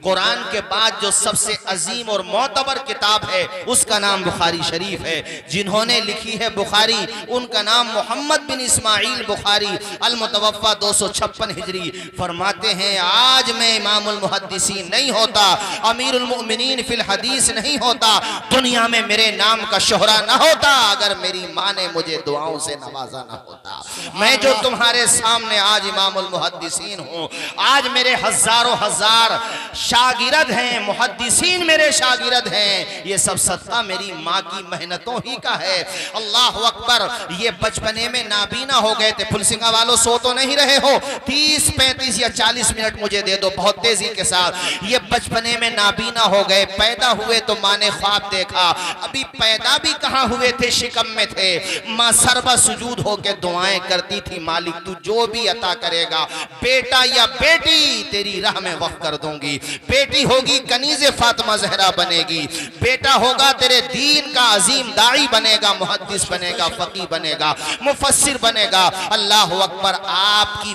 कुरान के बाद जो सबसे अजीम और मोतबर किताब है उसका नाम बुखारी शरीफ है। जिन्होंने लिखी है बुखारी उनका नाम मोहम्मद बिन इस्माइल बुखारी अल मुतवफ़ा 256 हिजरी। फरमाते हैं आज मैं इमामुल मुहद्दिसीन नहीं होता, अमीरुल मोमिनीन फिल हदीस नहीं होता, दुनिया में मेरे नाम का शोहरा ना होता अगर मेरी माँ ने मुझे दुआओं से नवाजा ना होता। मैं जो तुम्हारे सामने आज इमामुल मुहद्दिसीन हूँ, आज मेरे हजारों हजार शागिर्द हैं, मुहद्दिसीन मेरे शागिर्द हैं, ये सब सदका मेरी माँ की मेहनतों ही का है। अल्लाह अकबर। ये बचपने में नाबीना हो गए थे। फुलसिंगा वालों सो तो नहीं रहे हो, 30, 35 या 40 मिनट मुझे दे दो बहुत तेजी के साथ। ये बचपने में नाबीना हो गए, पैदा हुए तो माँ ने ख्वाब देखा, अभी पैदा भी कहाँ हुए थे, शिकम में थे। माँ सरबा सुजूद होके दुआएं करती थी, मालिक तू जो भी अता करेगा, बेटा या बेटी तेरी राह में वक्फ कर दूंगी। बेटी होगी कनीज़े फातिमा ज़हरा बनेगी, बेटा होगा तेरे दीन का अजीम दाई बनेगा, मुहद्दिस बनेगा, फकीह बनेगा, मुफस्सिर बनेगा। अल्लाह अकबर। आपकी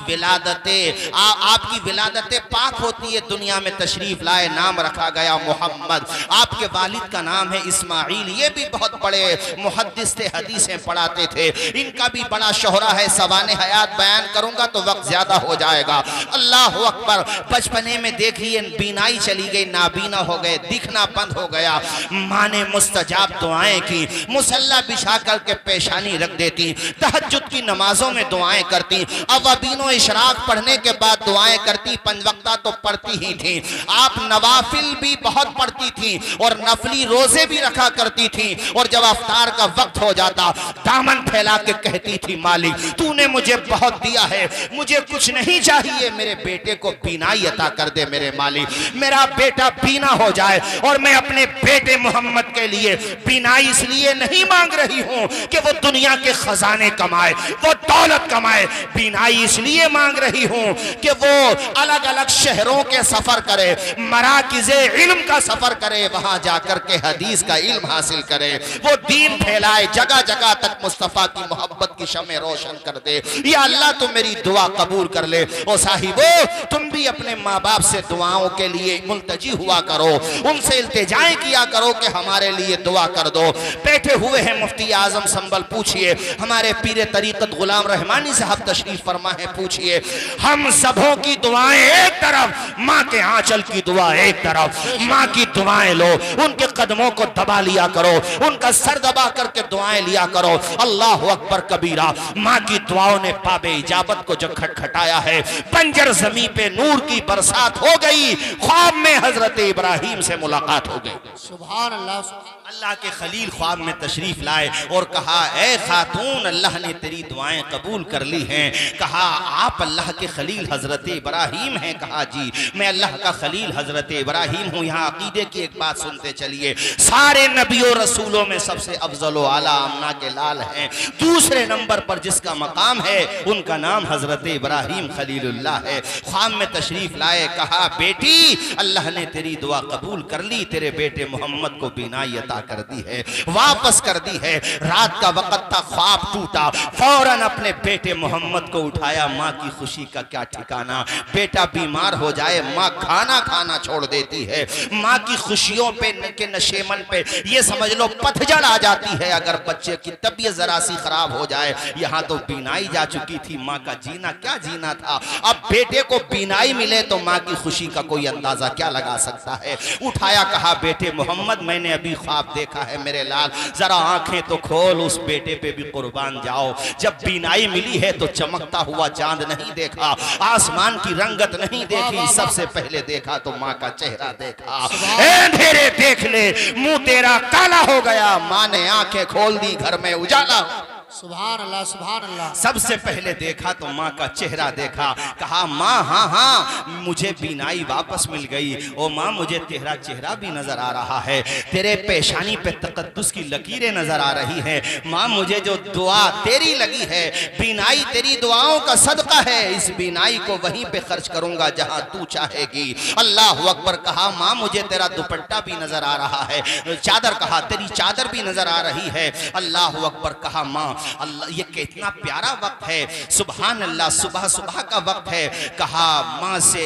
विलादतें पाक होती है, दुनिया में तशरीफ लाए, नाम रखा गया मोहम्मद। आपके वालिद का नाम है इस्माइल, ये भी बहुत बड़े मुहद्दिस थे, हदीसें पढ़ाते थे। इनका भी बड़ा शोहरा है, सवाने हयात बयान करूंगा तो वक्त ज्यादा हो जाएगा। अल्लाह अकबर। बचपने में देखिए बीनाई चली गई, नाबीना हो गए, दिखना बंद हो गया। माँ ने मुस्तजाब दुआएं की, मुसल्ला बिछा करके पेशानी रख देती, तहज्जुद की नमाजों में दुआएं करती, अवाबीनो इशराक पढ़ने के बाद दुआएं करती, पंजवक्ता तो पढ़ती ही थी। आप नवाफिल भी बहुत पढ़ती थी और नफली रोजे भी रखा करती थी। और जब अफ्तार का वक्त हो जाता दामन फैला के कहती थी, मालिक तूने मुझे बहुत दिया है, मुझे कुछ नहीं चाहिए, मेरे बेटे को बीनाई अता कर दे मेरे मालिक। मेरा बेटा बीना हो जाए और मैं अपने बेटे मोहम्मद के लिए बीनाई इसलिए नहीं मांग रही हूं कि वो दुनिया के खजाने कमाए, वो दौलत कमाए, बीनाई इसलिए मांग रही हूं कि वो अलग अलग शहरों के सफर करे, मराकिज़े इल्म का सफर करे, वहां जाकर के हदीस का इल्म हासिल करे, वो दीन फैलाए, जगह जगह तक मुस्तफा की मोहब्बत की शमे रोशन कर दे। या अल्लाह तुम मेरी दुआ कबूल कर ले। ओ साहिबो, तुम भी अपने माँ बाप से दुआओं के लिए मुल्तजी हुआ करो, उनसे इल्तिजाएं किया करो कि हमारे लिए दुआ कर दो। बैठे हुए हैं मुफ्ती आजम संभल, पूछिए हमारे पीरे तरीकत गुलाम रहमानी साहब तशरीफ फरमा है, पूछिए हम सबों की दुआएं एक तरफ, माँ के आंचल की दुआ एक तरफ। माँ की दुआएं लो, उनके कदमों को दबा लिया करो, उनका सर दबा करके दुआएं लिया करो। अल्लाह अकबर कबीरा। माँ की दुआओं ने पाबे इजाबत को जो खटखटाया है, बंजर जमीन पे नूर की बरसात हो गई, ख्वाब में हजरत इब्राहिम से मुलाकात हो गई। सुभान अल्लाह। अल्लाह के खलील ख्वाब में तशरीफ लाए और कहा, ए खातून अल्लाह ने तेरी दुआएं कबूल कर ली हैं। कहा, आप अल्लाह के खलील हजरत इब्राहिम हैं? कहा, जी मैं अल्लाह का खलील हजरत इब्राहिम हूँ। यहाँ अकीदे की एक बात सुनते चलिए, सारे नबियों रसूलों में सबसे अफजल व आला आमना के लाल हैं। दूसरे नंबर पर जिसका मकाम है उनका नाम हजरत इब्राहिम खलीलुल्लाह है। ख्वाब में तशरीफ लाए, कहा, बेटी अल्लाह ने तेरी दुआ कबूल कर ली, तेरे बेटे मोहम्मद को बीनाई अता कर दी है, वापस कर दी है। रात का वक्त था, ख्वाब टूटा, फौरन अपने बेटे मोहम्मद को उठाया। माँ की खुशी का क्या ठिकाना, बेटा बीमार हो जाए माँ खाना खाना छोड़ देती है। माँ की खुशियों पे के नशेमन पे ये समझ लो पतझड़ आ जाती है अगर बच्चे की तबीयत जरा सी खराब हो जाए। यहाँ तो बीनाई जा चुकी थी, माँ का जीना क्या जीना था, अब बेटे को बीनाई मिले तो माँ की खुशी का कोई अंदाजा क्या लगा सकता है। उठाया, कहा, बेटे मोहम्मद मैंने अभी ख्वाब देखा है मेरे लाल, जरा आंखें तो खोल, उस बेटे पे भी कुर्बान जाओ। जब बीनाई मिली है तो चमकता हुआ चांद नहीं देखा, आसमान की रंगत नहीं देखी, सबसे पहले देखा तो माँ का चेहरा देखा। अंधेरे देख ले, मुंह तेरा काला हो गया। माँ ने आंखें खोल दी, घर में उजाला। सुभान अल्लाह, सुभान अल्लाह। सबसे पहले देखा तो माँ का चेहरा देखा। कहा, माँ हाँ हाँ मुझे बीनाई वापस मिल गई। ओ माँ मुझे तेरा चेहरा भी नजर आ रहा है, तेरे पेशानी पे तकद्दुस की लकीरें नजर आ रही हैं। माँ मुझे जो दुआ तेरी लगी है, बीनाई तेरी दुआओं का सदका है, इस बीनाई को वहीं पे खर्च करूंगा जहां तू चाहेगी। अल्लाह अकबर। कहा, माँ मुझे तेरा दुपट्टा भी नजर आ रहा है, चादर, कहा तेरी चादर भी नजर आ रही है। अल्लाह अकबर। कहा, माँ अल्लाह ये कितना प्यारा वक्त है, सुभान अल्लाह, सुबह सुबह का वक्त है। कहा, माँ से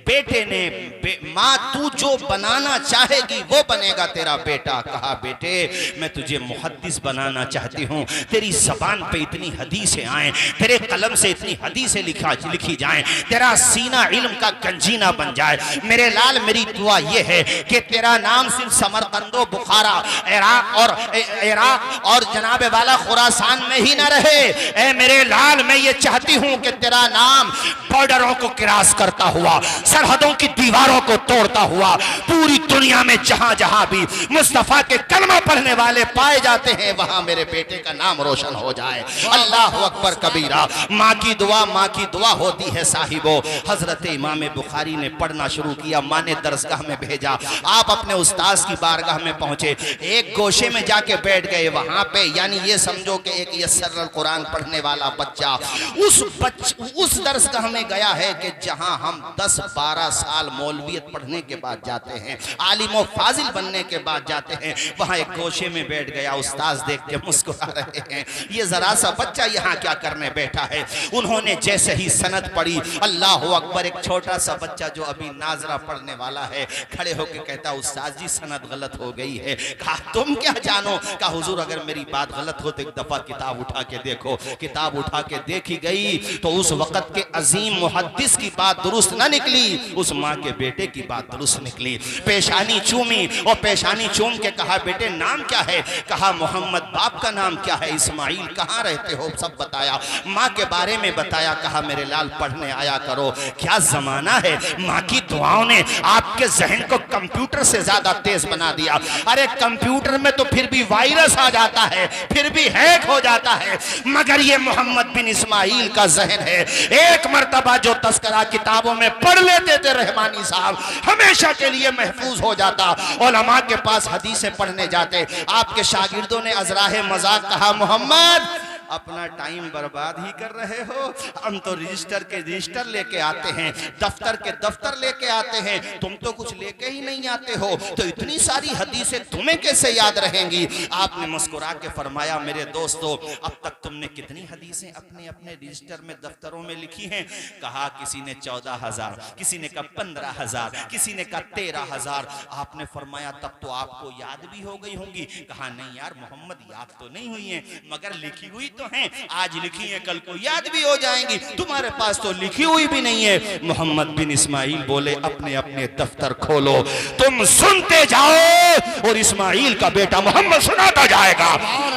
बेटे ने माँ तू जो बनाना चाहेगी वो बनेगा तेरा बेटा। कहा बेटे मैं तुझे मुहद्दिस बनाना चाहती हूँ, तेरी जबान पे इतनी हदीसें आए, तेरे कलम से इतनी हदीसें लिखी जाएं, तेरा सीना इल्म का गंजीना बन जाए। मेरे लाल मेरी दुआ ये है कि तेरा नाम सिर्फ समरकंदो बुखारा इराक और जनाबे वाला खुरासान में ही ना रहे। ए मेरे लाल मैं ये चाहती हूँ कि तेरा नाम बॉर्डरों को क्रॉस करता हुआ, सरहदों की दीवारों को तोड़ता हुआ पूरी दुनिया में जहां जहां भी मुस्तफा के कलमा पढ़ने वाले पाए जाते हैं वहां मेरे बेटे का नाम रोशन हो जाए। अल्लाह अकबर कबीरा। माँ की दुआ होती है साहिबो। हजरत इमाम बुखारी ने पढ़ना शुरू किया, माँ ने दरसगाह में भेजा, आप अपने उस्ताद की बारगाह में पहुंचे, एक गोशे में जाके बैठ गए। वहां पे यानी ये समझो कि एक यस्सर कुरान पढ़ने वाला बच्चा उस दरसगाह में गया है कि जहां हम 10-12 साल मौलवियत पढ़ने के बाद जाते हैं, आलिम और फाजिल बनने के बाद जाते हैं, वहां एक गोशे में बैठ गया। उस्ताद देख के मुस्कुरा रहे हैं, ये जरा सा बच्चा यहाँ क्या करने बैठा है। उन्होंने जैसे ही सनद पढ़ी, अल्लाह अकबर, एक छोटा सा बच्चा जो अभी नाजरा पढ़ने वाला है खड़े होकर कहता उस्ताद जी सनद गलत हो गई है। कहा तुम क्या जानो? कहा हुजूर अगर मेरी बात गलत हो तो एक दफा किताब उठा के देखो। किताब उठा के देखी गई तो उस वक्त के अजीम मुहद्दिस की बात दुरुस्त ना निकली, उस माँ के बेटे की बात दुरुस्त निकली। पेशानी चूमी और पेशानी चूम के कहा बेटे नाम क्या है? कहा मोहम्मद। बाप का नाम क्या है? इस्माइल। कहाँ रहते हो? सब बताया, माँ के बारे में बताया। कहा मेरे लाल पढ़ने आया करो। क्या जमाना है, माँ की दुआओं ने आपके जहन को कंप्यूटर से ज्यादा तेज बना दिया। अरे कंप्यूटर में तो फिर भी वायरस आ जाता है, फिर भी हैक हो जाता है, मगर ये मोहम्मद बिन इस्माइल का जहन है। एक मर्तबा जो तस्करा किताबों में पढ़ लेते थे रहमानी साहब, हमेशा के लिए महफूज हो जाता। उलमा के पास हदीसें पढ़ने जाते, आपके शागिर्दों ने अजराहे मजाक कहा मोहम्मद अपना टाइम बर्बाद ही कर रहे हो, हम तो रजिस्टर के रजिस्टर लेके आते हैं, दफ्तर के दफ्तर लेके आते हैं, तुम तो कुछ लेके ही नहीं आते हो, तो इतनी सारी हदीसें तुम्हें कैसे याद रहेंगी? आपने मुस्कुरा के फरमाया मेरे दोस्तों अब तक तुमने कितनी हदीसें अपने अपने रजिस्टर में दफ्तरों में लिखी हैं? कहा किसी ने 14,000, किसी ने कहा 15,000, किसी ने कहा 13,000। आपने फरमाया तब तो आपको याद भी हो गई होंगी। कहा नहीं यार मोहम्मद याद तो नहीं हुई है, मगर लिखी हुई तो हैं, आज लिखी है कल को याद भी हो जाएंगी, तुम्हारे पास तो लिखी हुई भी नहीं है। मोहम्मद बिन इस्माइल बोले अपने अपने दफ्तर खोलो, तुम सुनते जाओ और इस्माइल का बेटा मोहम्मद सुनाता जाएगा।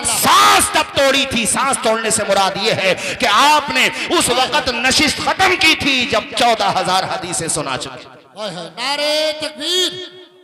सांस तब तोड़ी थी, सांस तोड़ने से मुराद ये है कि आपने उस वक्त नशिस्त खत्म की थी जब 14,000 हदीसें सुना चुके। नारे तकबीर,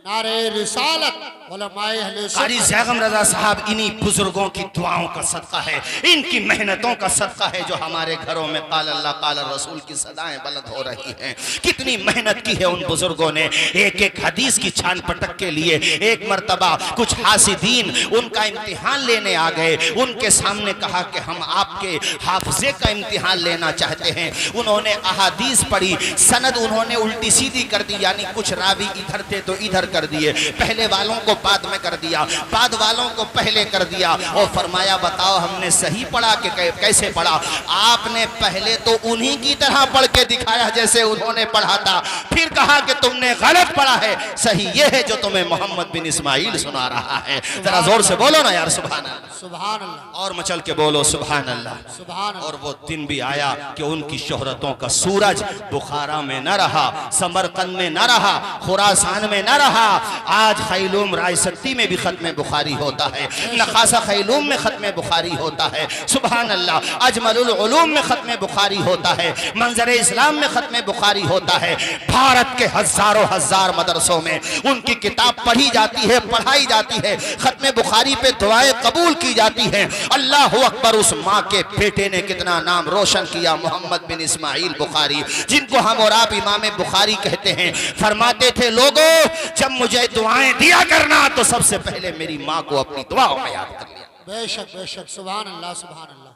नारे रिसालत, कारी ज़ैगम रज़ा साहब इन्हीं बुजुर्गों की दुआओं का सदका है, इनकी मेहनतों का सदका है जो हमारे घरों में काल अल्लाह काल रसूल की सदाएं बुलंद हो रही हैं। कितनी मेहनत की है उन बुजुर्गों ने, एक एक हदीस की छान पटक के लिए। एक मर्तबा कुछ हासिदीन उनका इम्तिहान लेने आ गए, उनके सामने कहा कि हम आपके हाफजे का इम्तिहान लेना चाहते हैं। उन्होंने अहादीस पढ़ी, सनद उन्होंने उल्टी सीधी कर दी, यानी कुछ रावी इधर थे तो इधर कर दिए, पहले वालों को बाद में कर दिया, बाद वालों को पहले कर दिया, और फरमाया बताओ हमने सही पढ़ा कि कैसे पढ़ा? आपने पहले तो उन्हीं की तरह पढ़ के दिखाया जैसे उन्होंने पढ़ा था, फिर कहा कि तुमने गलत पढ़ा है, सही ये है जो तुम्हें मोहम्मद बिन इस्माइल सुना रहा है। जरा जोर से बोलो ना यार सुभान अल्लाह, सुभान अल्लाह, और मचल के बोलो सुभान अल्लाह, सुभान अल्लाह। और वो दिन भी आया कि उनकी शोहरतों का सूरज बुखारा में न रहा, समरकंद में न रहा, खुरासान में न रहा। आज खैलूम रायसत्ती में भी खत्म बुखारी होता है, नखासा खैलूम में खत्म बुखारी होता है, सुभान अल्लाह। अजमलुल उलूम में खत्म बुखारी होता है, मंजर इस्लाम में खत्म बुखारी होता है। भारत के हजारों हजार मदरसों में उनकी किताब पढ़ी जाती है, पढ़ाई जाती है, खत्म बुखारी पे दुआएं कबूल की जाती हैं। अल्लाह अकबर, उस माँ के बेटे ने कितना नाम रोशन किया, मोहम्मद बिन इस्माइल बुखारी, जिनको हम और आप इमाम बुखारी कहते हैं। फरमाते थे लोगों जब मुझे दुआएं दिया करना तो सबसे पहले मेरी माँ को अपनी दुआओं में याद कर लिया। बेशक बेशक, सुभान अल्लाह, सुभान अल्लाह।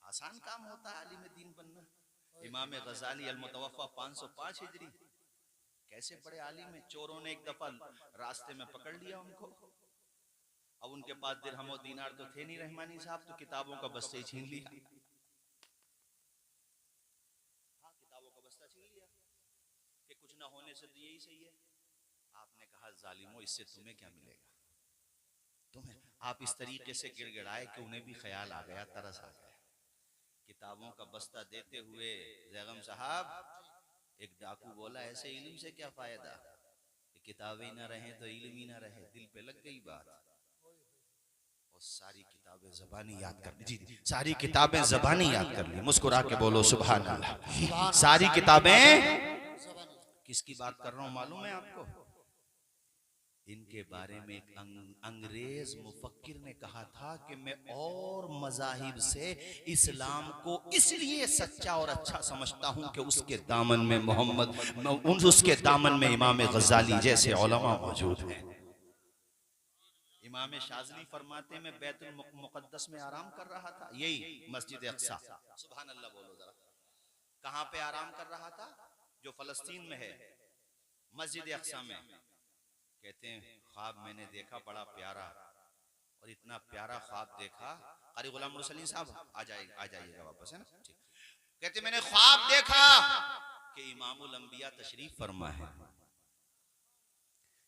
आसान काम होता है आलिम दीन बनना। इमाम गजाली अल-मुतवफ़्फ़ा 505 हिजरी कैसे बड़े आलिम है, चोरों ने एक दफा रास्ते में पकड़ लिया उनको। अब उनके पास दिरहम और दीनार तो थे नहीं रहमानी साहब, तो किताबों का बस्ते छीन लिया। कुछ ना होने से तो यही सही है। आपने कहा जालिमो इससे तुम्हें क्या मिलेगा, तुम्हें। आप इस तरीके से गिड़गिड़ाए कि उन्हें भी ख्याल आ गया, तरस आ गया। किताबों का बस्ता देते हुए जैगम साहब, एक डाकू बोला ऐसे इल्म से क्या फायदा, किताबें ही ना रहे तो इल्म ही ना रहे। दिल पे लग गई बात, और सारी किताबें ज़बानी याद कर ली। जी, सारी किताबें ज़बानी याद कर ली। मुस्कुरा के बोलो सुभान अल्लाह। सारी किताबें, किसकी बात कर रहा हूं मालूम है आपको? इनके बारे में एक अंग्रेज मुफक्किर ने कहा था कि मैं और मज़ाहिब से इस्लाम को इसलिए सच्चा और अच्छा समझता हूं कि उसके दामन में मोहम्मद, उसके दामन में इमाम गज़ाली जैसे उलमा मौजूद हैं। इमाम शाज़ली फरमाते मैं बैतुल मुक़द्दस में आराम कर रहा था, यही मस्जिद अक्सा, सुभान अल्लाह बोलो जरा। कहां पे आराम कर रहा था? जो फ़लस्तीन में है, मस्जिद अक्सा में। कहते हैं ख्वाब मैंने देखा बड़ा प्यारा, और इतना प्यारा ख्वाब देखा। कारी गुलाम रसूल साहब आ जाइएगा वापस, है ना? ठीक। कहते मैंने ख्वाब देखा कि इमामुल अंबिया तशरीफ फरमा है।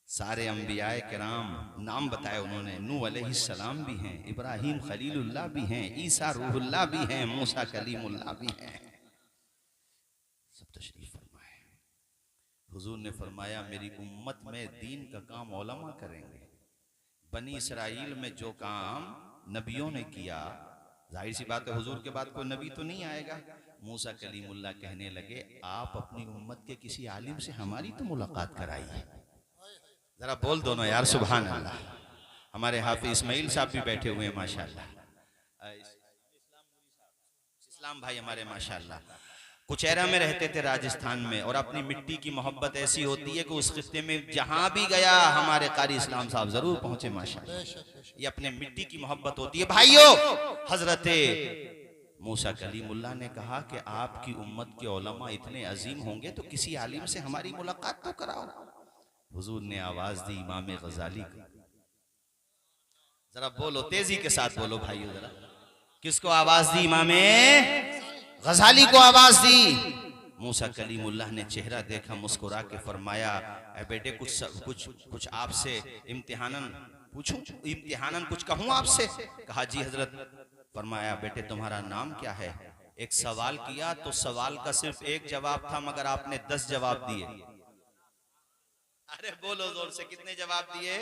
सारे अंबियाए किराम नाम बताए उन्होंने, नूह अलैहिस्सलाम भी हैं, इब्राहिम खलीलुल्लाह भी हैं, ईसा रूहुल्लाह भी हैं, मूसा कलीमुल्लाह भी हैं, सब तशरीफ फरमाए। हुजूर ने फरमाया मेरी उम्मत में दीन का काम उलमा करेंगे। बनी इसराइल में जो काम नबियों ने किया, जाहिर सी बात है हुजूर के बाद कोई नबी तो नहीं आएगा। मूसा कलीमुल्लाह कहने लगे आप अपनी उम्मत के किसी आलिम से हमारी तो मुलाकात कराइए। जरा बोल दोनों यार सुभान अल्लाह। हमारे हाफिज इस्माइल साहब भी बैठे हुए हैं माशाल्लाह, इस्लाम भाई हमारे माशाल्लाह कुचेरा में रहते थे राजस्थान में, और अपनी मिट्टी की मोहब्बत ऐसी होती है कि उस खित्ते में जहां भी गया हमारे कारी इस्लाम साहब जरूर पहुंचे माशाल्लाह। ये अपने मिट्टी की मोहब्बत होती है। भाइयों, हजरते मूसा कलीमुल्लाह ने कहा कि आपकी उम्मत के उलमा इतने अजीम होंगे तो किसी आलिम से हमारी मुलाकात तो कराओ। हुजूर ने आवाज दी इमाम गजाली को। जरा बोलो, तेजी के साथ बोलो भाइयों जरा। किसको आवाज दी? इमाम गजाली को आवाज दी। मूसा कलीमुल्लाह ने चेहरा देखा, मुस्कुरा के फरमाया ऐ बेटे कुछ आपसे इम्तिहानन पूछूं, इम्तिहानन कुछ कहूं आपसे? कहा जी हजरत। फरमाया बेटे तुम्हारा नाम क्या है? एक सवाल किया तो सवाल का सिर्फ एक जवाब था, मगर आपने 10 जवाब दिए। अरे बोलो जोर से, कितने जवाब दिए?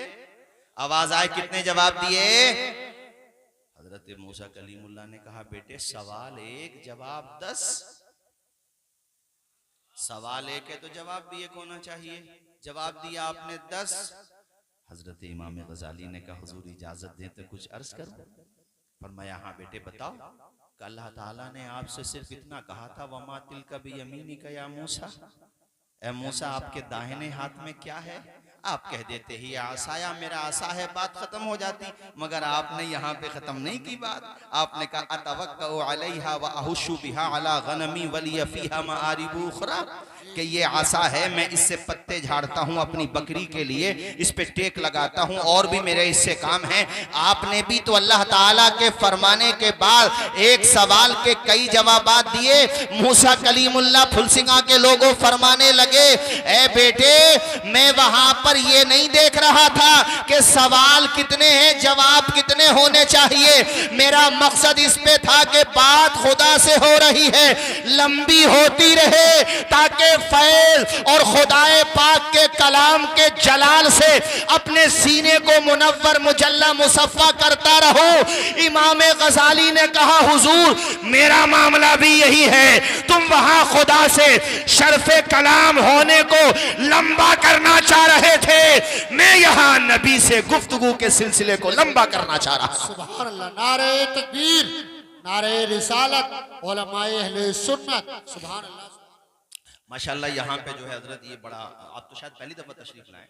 आवाज आए, कितने जवाब दिए? हजरत मूसा कलीमुल्लाह ने कहा बेटे सवाल एक जवाब 10। सवाल एक है तो जवाब भी एक होना चाहिए, जवाब दिया आपने 10। हजरत इमाम गजाली ने कहा हुजूर इजाजत दें तो कुछ अर्ज करूं? फरमाया हाँ बेटे बताओ। अल्लाह ताला ने आपसे सिर्फ इतना कहा था वमा तिलका बियमीनिका या मूसा, ए मूसा आपके दाहिने हाथ में क्या है? आप कह देते ही आसाया मेरा आसा है, बात खत्म हो जाती। मगर आपने यहाँ पे खत्म नहीं की बात। आपने कहा अतवक्कउ अलैहा व अहुशु बिहा अला गनमी वलिय फीहा माआरिबु उखरा, कि ये आसा है मैं इससे पत्ते झाड़ता हूँ अपनी बकरी के लिए, इस पे टेक लगाता हूँ, और भी मेरे इससे काम है। आपने भी तो अल्लाह ताला के फरमाने के बाद एक सवाल के कई जवाब दिए। मूसा कलीमुल्लाह फुलसिंगा के लोगों फरमाने लगे ए बेटे मैं वहां पर ये नहीं देख रहा था कि सवाल कितने हैं जवाब कितने होने चाहिए। मेरा मकसद इस पे था कि बात खुदा से हो रही है, लंबी होती रहे, ताकि फैल और खुदाए पाक के कलाम के जलाल से अपने सीने को मुनव्वर मुजल्ला मुसफ़ा करता रहूं। इमाम गजाली ने कहा हुजूर मेरा मामला भी यही है, तुम वहां खुदा से शर्फे कलाम होने को लंबा करना चाह रहे थे, मैं यहाँ नबी से गुफ्तगू के सिलसिले को लंबा करना चाह रहा हूं। सुभान अल्लाह। नारे तकबीर, नारे रिसालत, उलमाए अहले सुन्नत। सुभान अल्लाह माशाल्लाह। यहाँ पे जो है हजरत ये बड़ा, आप तो शायद पहली दफा तशरीफ लाए।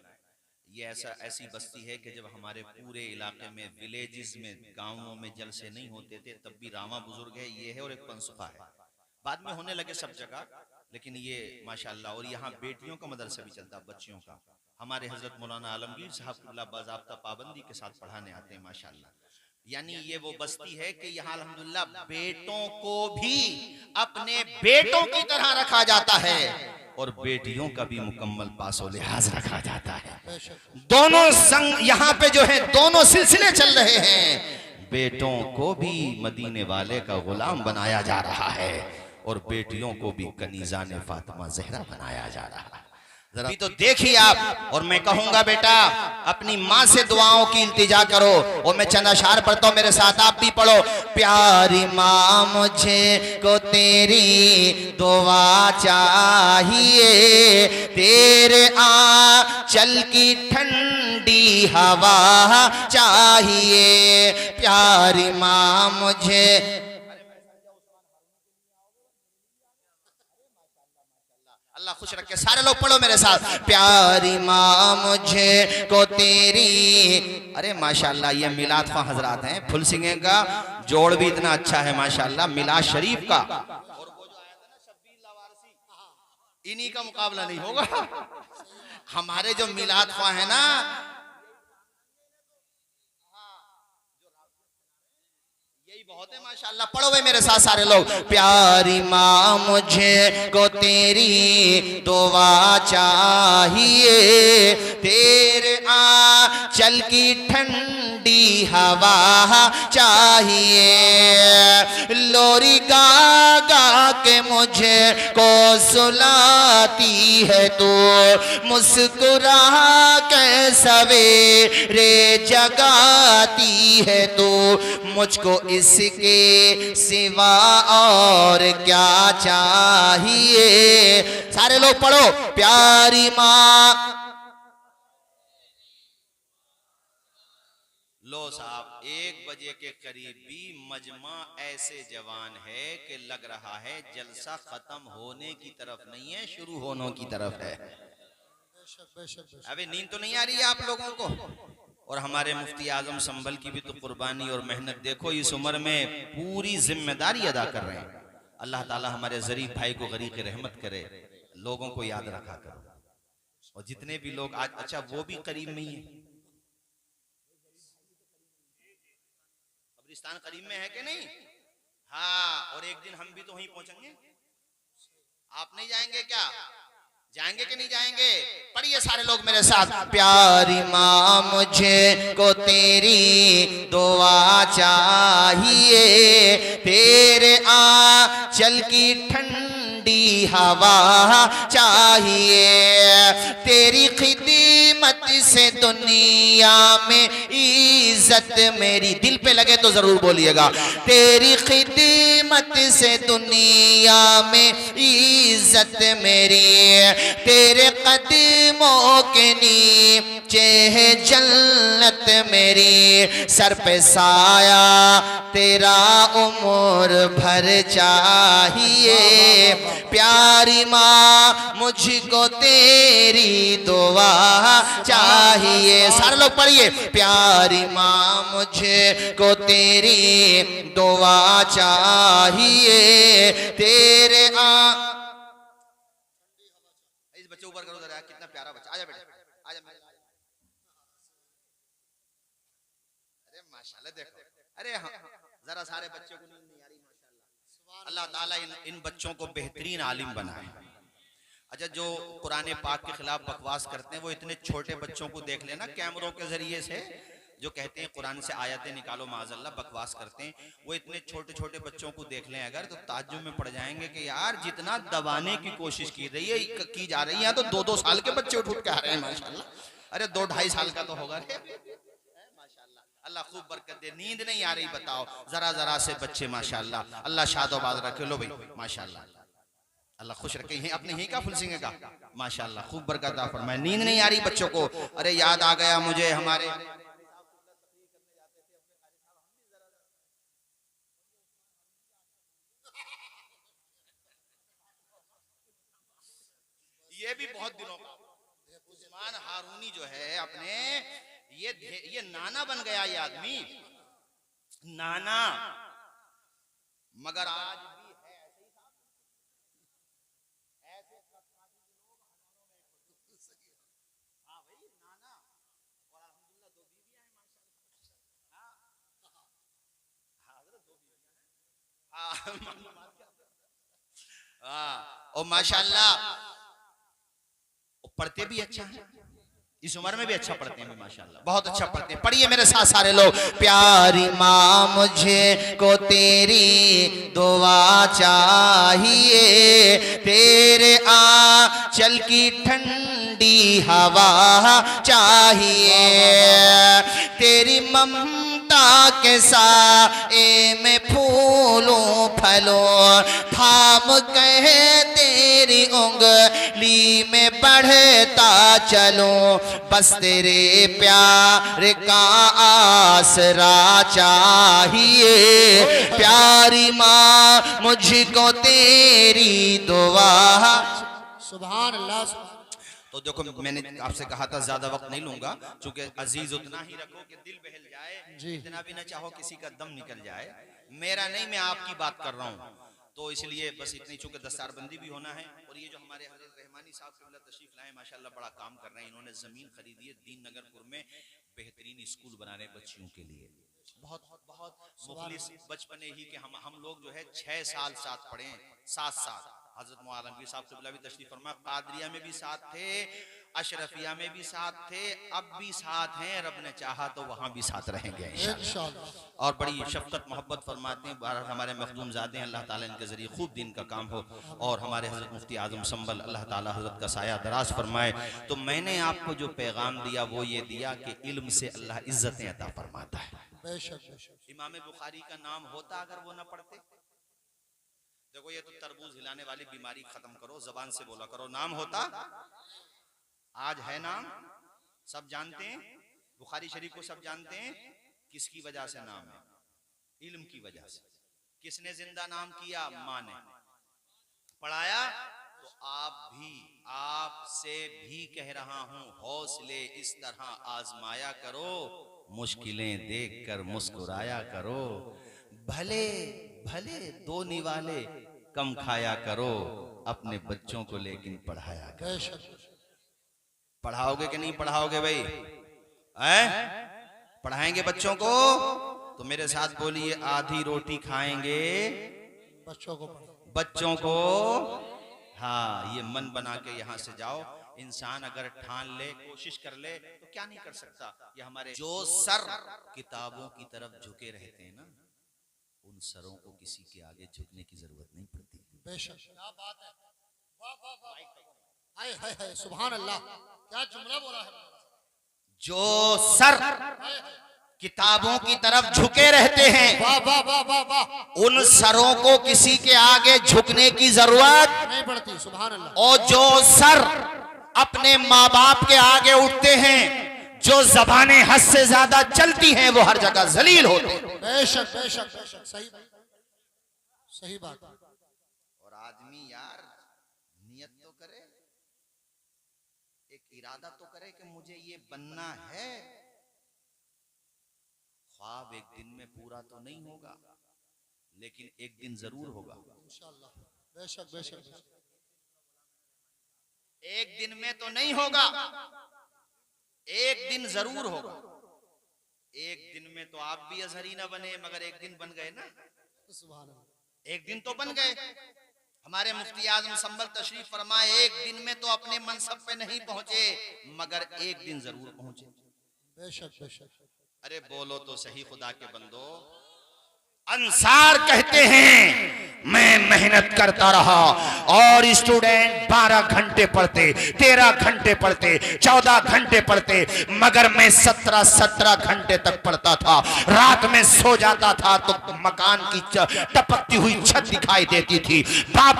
ये ऐसी बस्ती है कि जब हमारे पूरे इलाके में विलेजेस में गांवों में जलसे नहीं होते थे तब भी रामा बुजुर्ग है, ये है और एक पंसुखा है, बाद में होने लगे सब जगह, लेकिन ये माशाल्लाह। और यहाँ बेटियों का मदरसा भी चलता, बच्चियों का। हमारे हजरत मौलाना आलमगीर साहब बाज़ाब्ता पाबंदी के साथ पढ़ाने आते हैं माशाल्लाह। यानी ये वो बस्ती है कि यहाँ अल्हम्दुलिल्लाह बेटों को भी अपने बेटों की तरह रखा जाता है। और बेटियों का भी मुकम्मल पासो लिहाज रखा जाता है। बेशक दोनों संग यहाँ पे जो है दोनों सिलसिले चल रहे हैं। बेटों को भी मदीने वाले का गुलाम बनाया जा रहा है और बेटियों को भी कनीजा ने फातिमा जहरा बनाया जा रहा है। जरा भी तो देखिए आप। और मैं कहूंगा बेटा अपनी माँ से दुआओं की इल्तिजा करो। और मैं चंद अशार पढ़ता हूँ, मेरे साथ आप भी पढ़ो। प्यारी माँ मुझे को तेरी दुआ चाहिए, तेरे आंचल की ठंडी हवा चाहिए। प्यारी माँ मुझे अल्लाह खुश रखे। सारे लोग पढ़ो मेरे साथ। प्यारी माँ मुझे को तेरी, अरे माशाल्लाह ये मिलाद ख्वाह हजरात हैं। फुल सिंह का जोड़ भी इतना अच्छा है माशाल्लाह मिलाद शरीफ का। और वो जो आया था ना शब्बीर लावारसी, इन्हीं का मुकाबला नहीं होगा। हमारे जो मिलाद ख्वाह है ना, यही बहुत है माशाल्लाह। पढ़ो भाई मेरे साथ सारे लोग। प्यारी माँ मुझे को तेरी दुआ चाहिए, तेरे आंचल की ठंडी हवा चाहिए। लोरी गा गा के मुझे को सुलाती है तू, मुस्कुरा के सवेरे जगाती है तू। मुझको इसके सिवा और क्या चाहिए। सारे लोग पढ़ो। प्यारी माँ, लो साहब 1 बजे के करीब भी मजमा ऐसे जवान है कि लग रहा है जलसा खत्म होने की तरफ नहीं है, शुरू होने की तरफ है। अबे नींद तो नहीं आ रही है आप लोगों को। और हमारे मुफ्ती आजम संभल की भी तो कुर्बानी और मेहनत देखो, इस उम्र में पूरी जिम्मेदारी अदा कर रहे हैं। अल्लाह ताला हमारे ज़रीफ भाई को गरीक रहमत करे, लोगों को याद रखा करो। और जितने भी लोग आज, अच्छा वो भी करीब में ही है, कब्रिस्तान करीब में है कि नहीं? हाँ, और एक दिन हम भी तो वहीं पहुंचेंगे। आप नहीं जाएंगे क्या? जाएंगे कि नहीं जाएंगे? पढ़िए सारे लोग मेरे साथ। प्यारी माँ मुझे को तेरी दुआ चाहिए, तेरे आंचल की ठंडी हवा चाहिए। तेरी खिदमत से दुनिया में इज्जत मेरी, दिल पे लगे तो जरूर बोलिएगा। तेरी खिदमत से दुनिया में इज्जत मेरी, तेरे कदमों के नीचे है जन्नत मेरी। सर पे साया तेरा उम्र भर चाहिए। प्यारी माँ मुझको तेरी दुआ चाहिए। सारे लोग पढ़िए। प्यारी माँ मुझे को तेरी दुआ चाहिए, तेरे बच्चे ऊपर करो जरा, कितना प्यारा बच्चा। आजा बेटा, आजा। अरे माशाल्लाह देखो, अरे हाँ, जरा सारे बच्चों को नींद नहीं आ रही माशाल्लाह। अल्लाह ताला इन बच्चों को बेहतरीन आलिम बनाए। अच्छा, जो कुरान पाक के खिलाफ बकवास करते हैं वो इतने छोटे बच्चों को देख लेना कैमरों के जरिए से, जो कहते हैं कुरान से आयतें निकालो माज़अल्लाह, बकवास करते हैं, वो इतने छोटे छोटे बच्चों को देख लें अगर, तो ताज्जुब में पड़ जाएंगे कि यार जितना दबाने की कोशिश की जा रही है तो 2-2 साल के बच्चे उठ उठ के आ रहे हैं माशाल्लाह। अरे 2-2.5 साल का तो होगा रे माशाल्लाह। अल्लाह खूब बरकत दे। नींद नहीं आ रही बताओ, जरा जरा से बच्चे माशाल्लाह। अल्लाह शादोबाद रखे। लो भाई माशाल्लाह, अल्लाह खुश रखे। यहीं अपने यहीं का फुल सिंह का माशाल्लाह खूब बरकत अता फरमाए। नींद नहीं आ रही बच्चों को। अरे याद आ गया मुझे, हमारे ये भी बहुत दिनों का उस्मान हारूनी जो है अपने, ये नाना बन गया ये आदमी, नाना। मगर आज भी है ऐसे ही साहब, ऐसे हाँ भाई नाना। और अल्हम्दुलिल्लाह 2 बीवियां हैं माशाल्लाह। हाँ हजरत 2 बीवियां हैं। हाँ और माशाल्लाह पढ़ते भी अच्छा है, इस उम्र में भी अच्छा पढ़ते हैं माशाल्लाह, बहुत अच्छा पढ़ते हैं। पढ़िए मेरे साथ सारे लोग। प्यारी माँ मुझे को तेरी दुआ चाहिए, तेरे आंचल की ठंडी हवा चाहिए, तेरी ममता के साए में फूलों फलों थाम कहे तेरी उंगली में बढ़ता चलो, बस तेरे प्यार का आसरा चाहिए, प्यारी माँ मुझको तेरी दुआ। सुभान अल्लाह। तो देखो मैंने आपसे कहा था ज्यादा वक्त नहीं लूंगा, क्योंकि अजीज उतना ही रखो कि दिल बहल जाए, इतना भी ना चाहो किसी का दम निकल जाए। मेरा नहीं, मैं आपकी बात कर रहा हूँ, तो इसलिए बस इतनी, चूंकि दस्तारबंदी भी होना है। और ये जो हमारे हजरत रहमानी साहब क़िबला तशरीफ लाए, माशाल्लाह बड़ा काम कर रहे हैं। इन्होंने जमीन खरीदी है दीन नगरपुर में, बेहतरीन स्कूल बना रहे बच्चियों के लिए। बहुत बहुत मुखलिस बचपने ही के हम लोग जो है 6 साल साथ पढ़े हैं, 7 साल। हजरत मौलाना साहब क़िबला भी तशरीफ फरमा, कादरिया में भी साथ थे, अशरफिया में भी साथ थे, अब भी साथ हैं, रब ने चाहा तो वहां भी साथ रहेंगे इंशाअल्लाह। और बड़ी शफकत मोहब्बत फरमाते हैं। हमारे मखदूम ज़ादे हैं, अल्लाह ताला इनके जरिए खूब दिन का काम हो। और हमारे हजरत मुफ्ती आजम संभल, अल्लाह ताला हजरत का साया दराज फरमाए। तो मैंने आपको जो पैगाम दिया वो ये दिया कि इल्म से अल्लाह इज्जतें अता फरमाता है। इमाम बुखारी का नाम होता अगर वो न पढ़ते। देखो ये तो तरबूज हिलाने वाली बीमारी खत्म करो, जबान से बोला करो, नाम होता। आज है नाम, सब जानते हैं, बुखारी शरीफ को सब जानते हैं। किसकी वजह से नाम है? इल्म की वजह से। किसने जिंदा नाम किया? माँ ने पढ़ाया। तो आपसे भी कह रहा हूं, हौसले इस तरह आजमाया करो, मुश्किलें देखकर मुस्कुराया करो, भले भले दो निवाले कम खाया करो, अपने बच्चों को लेकिन पढ़ाया करो। पढ़ाओगे कि नहीं पढ़ाओगे भाई? पढ़ाएंगे बच्चों को? तो मेरे साथ बोलिए, आधी रोटी खाएंगे बच्चों को। हाँ, ये मन बना के यहां से जाओ। इंसान अगर ठान ले, कोशिश कर ले, तो क्या नहीं कर सकता। ये हमारे जो सर किताबों की तरफ झुके रहते हैं ना, उन सरों को किसी के आगे झुकने की जरूरत नहीं पड़ती। बेशक, क्या बात है, वाह वाह वाह, हाय हाय हाय, सुभान अल्लाह, क्या जुमला बोला है। जो सर किताबों की तरफ झुके रहते हैं, वाह वाह वाह वाह वाह, उन सरों को किसी के आगे झुकने की जरूरत नहीं पड़ती। सुभान अल्लाह। और जो सर अपने माँ बाप के आगे उठते हैं, जो जबानें हद से ज्यादा चलती हैं, वो हर जगह जलील होते हैं। बेशक बेशक बेशक, सही बात। और आदमी यार नियत तो करे, एक इरादा तो करे कि मुझे ये बनना है। ख्वाब एक दिन में पूरा तो नहीं होगा, लेकिन एक दिन जरूर होगा इंशाअल्लाह। बेशक बेशक, एक दिन में तो नहीं होगा, एक दिन जरूर होगा। एक दिन में तो आप भी अजहरी ना बने, मगर एक दिन बन गए ना। एक दिन तो बन गए। हमारे मुफ्ती आजम संभल तशरीफ फरमाए, एक दिन में तो अपने मनसब पे नहीं पहुंचे, मगर एक दिन जरूर पहुंचे। बेशक बेशक। अरे बोलो तो सही खुदा के बंदो। अंसार कहते हैं, मैं मेहनत करता रहा और स्टूडेंट 12 घंटे पढ़ते, 13 घंटे पढ़ते, 14 घंटे पढ़ते, मगर मैं 17 घंटे तक पढ़ता था। रात में सो जाता था तो मकान की टपकती हुई छत दिखाई देती थी, बाप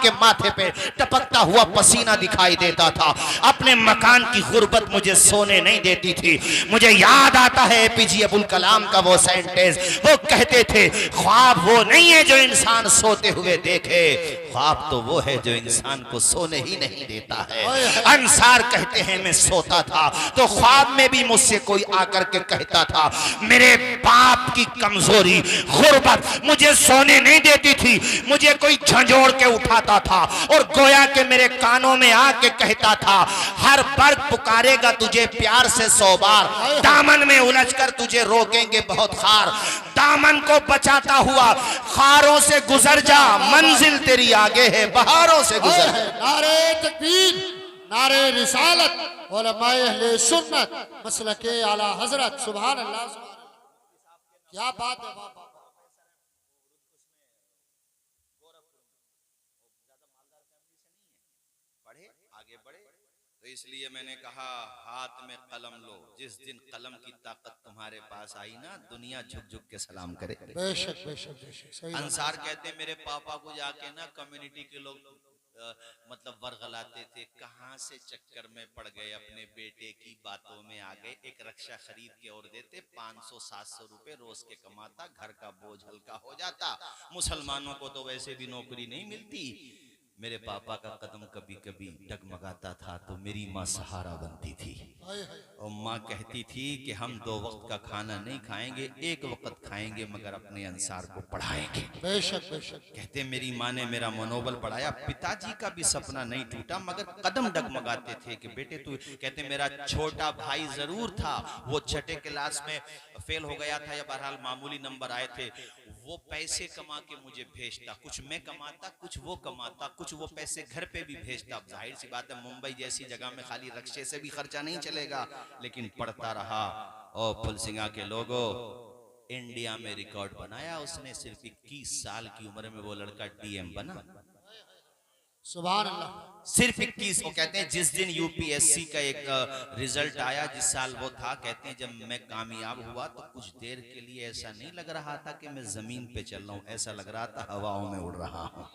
के माथे पे टपकता हुआ पसीना दिखाई देता था। अपने मकान की गुर्बत मुझे सोने नहीं देती थी। मुझे याद आता है एपीजे अब्दुल कलाम का वो सेंटेंस, वो कहते थे, ख्वाब वो नहीं है जो इंसान सोते हुए देखे, ख्वाब तो वो है जो इंसान को सोने ही नहीं देता है। अंसार कहते हैं, मैं सोता था तो ख्वाब में भी मुझसे कोई आकर के कहता था, मेरे बाप की कमजोरी गुर्बत मुझे सोने नहीं देती थी। मुझे कोई झंझोड़ के उठाता था और गोया के मेरे कानों में आके कहता था, हर बर्द पुकारेगा तुझे प्यार से 100 बार, दामन में उलझकर तुझे रोकेंगे बहुत खार, दामन को बचाता हुआ खारों से गुजर जा, मंजिल तेरी आगे है, बहारों से गुजर। नारे तकबीर, नारे रिसालत उलमाए अहले सुन्नत मसलके आला हजरत। सुभान अल्लाह, सुभान अल्लाह, क्या बात है। वाह वाह वाह। बढ़े आगे बढ़े, तो इसलिए मैंने कहा हाथ में कलम लो। जिस दिन कलम की ताकत तुम्हारे पास आई ना, दुनिया झुक झुक के सलाम करे। बेशक बेशक बेशक, सही बात। अंसार कहते हैं मेरे पापा को जाके ना कम्युनिटी के लोग मतलब वर्गलाते थे, कहाँ से चक्कर में पड़ गए, अपने बेटे की बातों में आ गए। एक रक्षा खरीद के और देते, 500-700 रुपए रोज के कमाता, घर का बोझ हल्का हो जाता। मुसलमानों को तो वैसे भी नौकरी नहीं मिलती। मेरे पापा का कदम कभी कभी डगमगाता था तो मेरी माँ सहारा बनती थी, और माँ कहती थी कि हम 2 वक्त का खाना नहीं खाएंगे, 1 वक्त खाएंगे, मगर अपने अंसार को पढ़ाएंगे। बेशक बेशक। कहते मेरी माँ ने मेरा मनोबल बढ़ाया। पिताजी का भी सपना नहीं टूटा, मगर कदम डगमगाते थे कि बेटे तू। कहते मेरा छोटा भाई जरूर था, वो छठे क्लास में फेल हो गया था, या बहरहाल मामूली नंबर आए थे। वो पैसे कमा के मुझे भेजता, कुछ मैं कमाता, कुछ वो कमाता, कुछ वो पैसे घर पे भी भेजता। जाहिर सी बात है, मुंबई जैसी जगह में खाली रक्शे से भी खर्चा नहीं चलेगा, लेकिन पढ़ता रहा। और पुलसिंगा के लोगों, इंडिया में रिकॉर्ड बनाया उसने। सिर्फ 21 साल की उम्र में वो लड़का डीएम बना। सुभान अल्लाह। सिर्फ 21। वो कहते हैं जिस दिन यूपीएससी का एक रिजल्ट आया, जिस साल वो था, कहते हैं जब मैं कामयाब हुआ तो कुछ देर के लिए ऐसा नहीं लग रहा था कि मैं जमीन पे चल रहा हूँ, ऐसा लग रहा था हवाओं में उड़ रहा हूँ,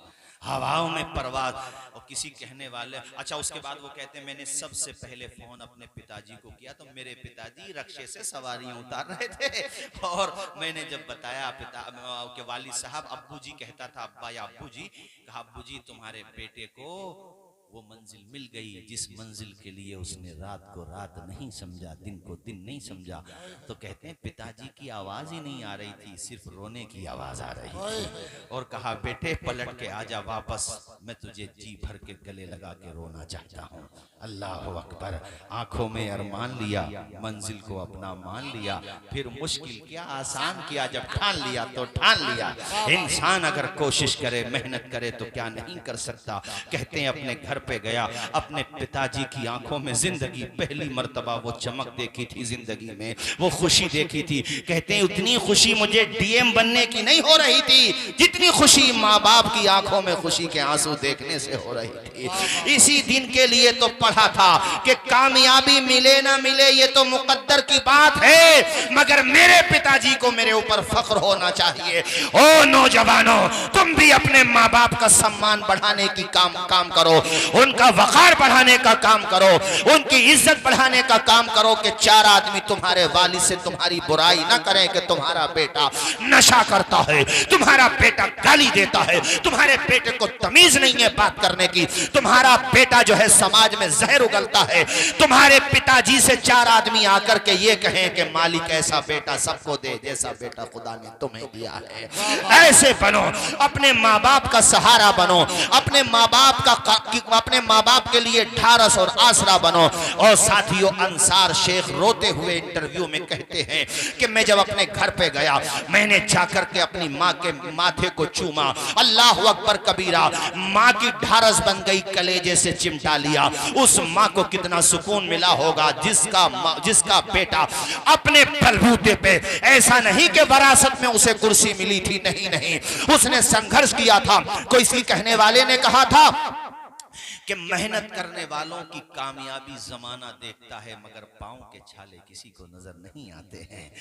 हवाओं में परवाज। और किसी कहने वाले, अच्छा उसके बाद वो कहते हैं मैंने सबसे पहले फोन अपने पिताजी को किया तो मेरे पिताजी रक्शे से सवारियां उतार रहे थे। और मैंने जब बताया पिता के वालिद साहब, अब्बू जी कहता था, अब्बा या अब्बू जी, कहा अब्बू जी तुम्हारे बेटे को वो मंजिल मिल गई जिस मंजिल के लिए उसने रात को रात नहीं समझा, दिन को दिन नहीं समझा। तो कहते हैं पिताजी की आवाज ही नहीं आ रही थी, सिर्फ रोने की आवाज आ रही थी। और कहा बेटे पलट के आजा वापस, मैं तुझे जी भर के गले लगा के रोना चाहता हूँ। अल्लाह अकबर। आंखों में अरमान लिया, मंजिल को अपना मान लिया, फिर मुश्किल क्या आसान किया। जब ठान लिया तो ठान लिया। इंसान अगर कोशिश करे, मेहनत करे तो क्या नहीं कर सकता। कहते हैं अपने घर पे गया, अपने पिताजी की आंखों में जिंदगी पहली मर्तबा वो चमक देखी थी, जिंदगी में वो खुशी देखी थी। कहते हैं उतनी खुशी मुझे डीएम बनने की नहीं हो रही थी जितनी खुशी माँ बाप की आंखों में खुशी के आंसू देखने से हो रही थी। इसी दिन के लिए तो पढ़ा था कि कामयाबी मिले ना मिले ये तो मुकद्दर की बात है, मगर मेरे पिताजी को मेरे ऊपर फख्र होना चाहिए। ओ नौजवानों, तुम भी अपने माँ बाप का सम्मान बढ़ाने की काम करो, उनका वकार बढ़ाने का काम करो, उनकी इज्जत बढ़ाने का काम करो, कि 4 आदमी तुम्हारे वालिद से तुम्हारी बुराई ना करें कि तुम्हारा बेटा नशा करता है, तुम्हारा बेटा गाली देता है, तुम्हारे बेटे को तमीज नहीं है बात करने की, तुम्हारा बेटा जो है समाज में जहर उगलता है। तुम्हारे पिताजी से 4 आदमी आकर के ये कहें कि मालिक ऐसा बेटा सबको दे जैसा बेटा खुदा ने तुम्हें दिया है। ऐसे बनो, अपने माँ बाप का सहारा बनो, अपने माँ बाप का अपने माँ बाप के लिए ढारस और आसरा बनो। और साथियों, अंसार शेख रोते हुए इंटरव्यू में कहते हैं कि मैं जब अपने घर पे गया, मैंने जाकर के अपनी माँ के माथे को चूमा, अल्लाह अकबर कबीरा, माँ की ढारस बन गई, कलेजे से चिमटा लिया। उस माँ को कितना सुकून मिला होगा जिसका बेटा अपने बलबूते पे, ऐसा नहीं कि वरासत में उसे कुर्सी मिली थी, नहीं नहीं, उसने संघर्ष किया था। कोई किसी कहने वाले ने कहा था कि मेहनत करने वालों की कामयाबी जमाना देखता है, मगर पांव के छाले किसी को नजर नहीं आते हैं।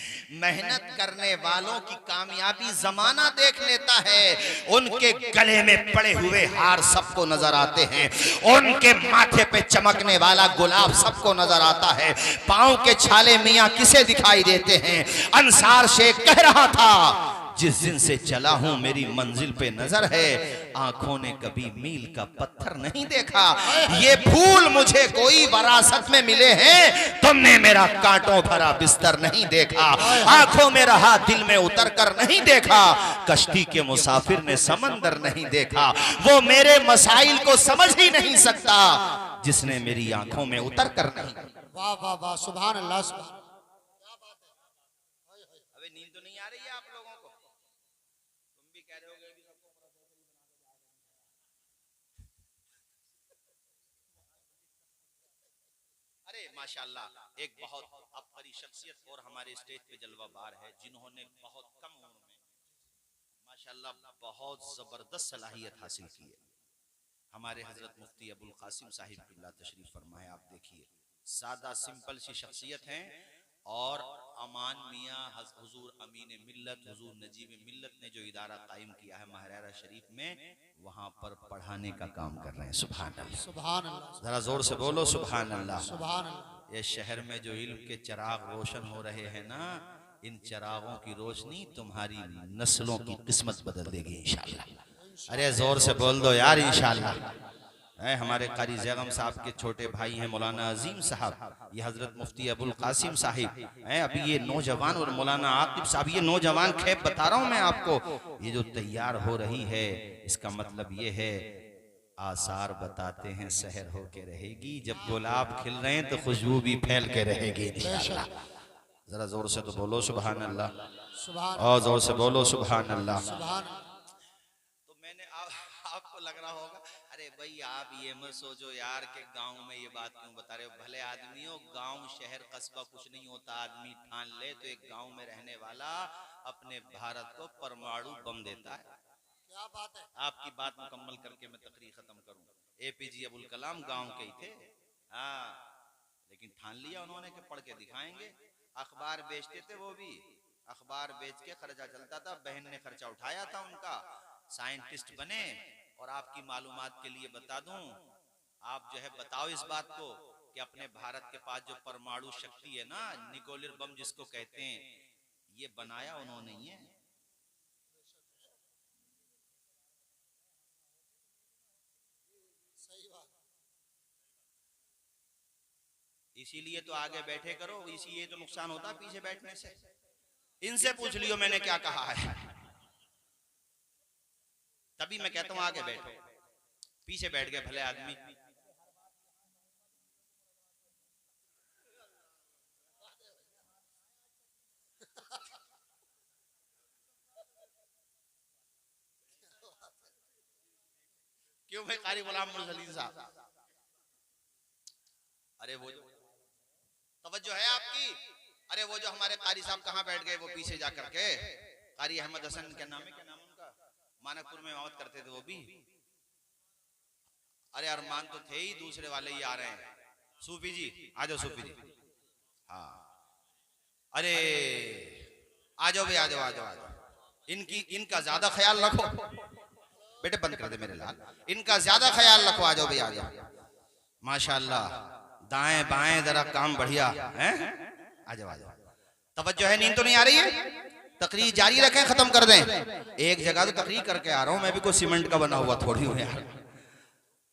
मेहनत करने वालों की कामयाबी जमाना देख लेता है, उनके गले में पड़े हुए हार सबको नजर आते हैं, उनके माथे पे चमकने वाला गुलाब सबको नजर आता है, पांव के छाले मियां किसे दिखाई देते हैं। अंसार शेख कह रहा था, जिस दिन से चला हूं मेरी मंजिल पे नजर है, आंखों ने कभी मील का पत्थर नहीं देखा। ये फूल मुझे कोई वरासत में मिले हैं, तुमने मेरा कांटों भरा बिस्तर नहीं देखा, आंखों में रहा दिल में उतर कर नहीं देखा, कश्ती के मुसाफिर ने समंदर नहीं देखा, वो मेरे मसाइल को समझ ही नहीं सकता जिसने मेरी आंखों में उतर कर नहीं। वाह वाह वाह, सुभान अल्लाह, सुभान। अबे नींद तो नहीं आ रही है आप लोगों को? तुम भी कह रहे होगे कि सबको अरे माशाल्लाह एक बहुत अबकारी शख्सियत और हमारे स्टेज पे जलवाबार है, जिन्होंने बहुत कम उम्र में माशाल्लाह बहुत जबरदस्त सलाहियत हासिल की है। हमारे हजरत मुफ्ती अबुल कासिम साहिब किबला तशरीफ फरमाए। आप देखिए सादा सिंपल सी शख्सियत है और अमान मियाँ हुजूर अमीन मिल्लत हुजूर नजीब मिल्लत ने जो इदारा कायम किया है महरारा शरीफ में, वहाँ पर पढ़ाने का काम कर रहे हैं। सुभान अल्लाह, सुभान अल्लाह, जरा जोर से बोलो सुभान अल्लाह। सुभान अल्लाह। ये शहर में जो इल्म के चिराग रोशन हो रहे हैं ना, इन चिरागों की रोशनी तुम्हारी नस्लों की किस्मत बदल देगी इंशाअल्लाह। अरे जोर से बोल दो यार इंशाअल्लाह। हमारे कारी जैगम साहब के छोटे भाई हैं मौलाना अजीम साहब, ये हजरत मुफ्ती अबुल कासिम साहिब हैं। अभी ये नौजवान और मौलाना आकिब साहब, ये नौजवान खैब बता रहा हूँ मैं आपको, ये जो तैयार हो रही है इसका मतलब ये है आसार बताते हैं सहर हो के रहेगी। जब गुलाब खिल रहे हैं तो खुशबू भी फैल के रहेगी इंशाअल्लाह। जरा जोर से तो बोलो सुभान अल्लाह, और जोर से बोलो सुभान अल्लाह। तो मैंने आपको लग रहा होगा अरे भाई आप ये मत सोचो यार के गांव में ये बात क्यों बता रहे हो। भले आदमियों, गांव शहर कस्बा कुछ नहीं होता। आदमी ठान ले तो एक गांव में रहने वाला अपने भारत को परमाणु बम देता है। क्या बात है। आपकी बात मुकम्मल करके मैं तकरीर खत्म करूं। APJ अबुल कलाम गांव के ही थे, हाँ, लेकिन ठान लिया उन्होंने कि पढ़ के दिखाएंगे। अखबार बेचते थे, वो भी अखबार बेच के खर्चा चलता था। बहन ने खर्चा उठाया था उनका, साइंटिस्ट बने। और आपकी मालूमात के लिए बता दूं, आप जो है बताओ इस बात को कि अपने भारत के पास जो परमाणु शक्ति है ना, न्यूक्लियर बम जिसको कहते हैं, ये बनाया उन्होंने ही है। सही बात। इसीलिए तो आगे बैठे करो, इसी ये तो नुकसान होता है पीछे बैठने से। इनसे पूछ लियो मैंने क्या कहा है, तभी मैं कहता हूं आगे बैठो। पीछे बैठ गए भले आदमी। क्यों भाई कारी गुलाम मुरसलीन साहब, अरे वो जो तवज्जो है आपकी। अरे वो जो हमारे कारी साहब कहाँ बैठ गए, वो पीछे जा करके। कारी अहमद हसन क्या नाम है, क्या नाम उनका, मानकपुर में इमामत करते थे वो भी। अरे अरमान तो थे ही, दूसरे वाले ही आ रहे हैं। सूफी जी आ जाओ, सूफी जी, हाँ, अरे आ जाओ भाई, आ जाओ आ जाओ आ जाओ। इनका ज्यादा ख्याल रखो बेटे, बंद कर दे मेरे लाल, इनका ज्यादा ख्याल रखो। आ जाओ भाई आ जाओ, माशाल्लाह, दाएं बाएं जरा काम बढ़िया है। आ जाओ आ जाओ। तवज्जो है, नींद तो नहीं आ रही है? तकरीर जारी रखें, खत्म कर दें। एक जगह तो तकरीर करके आ रहा हूं मैं भी, कोई सीमेंट का बना हुआ थोड़ी हूं यार।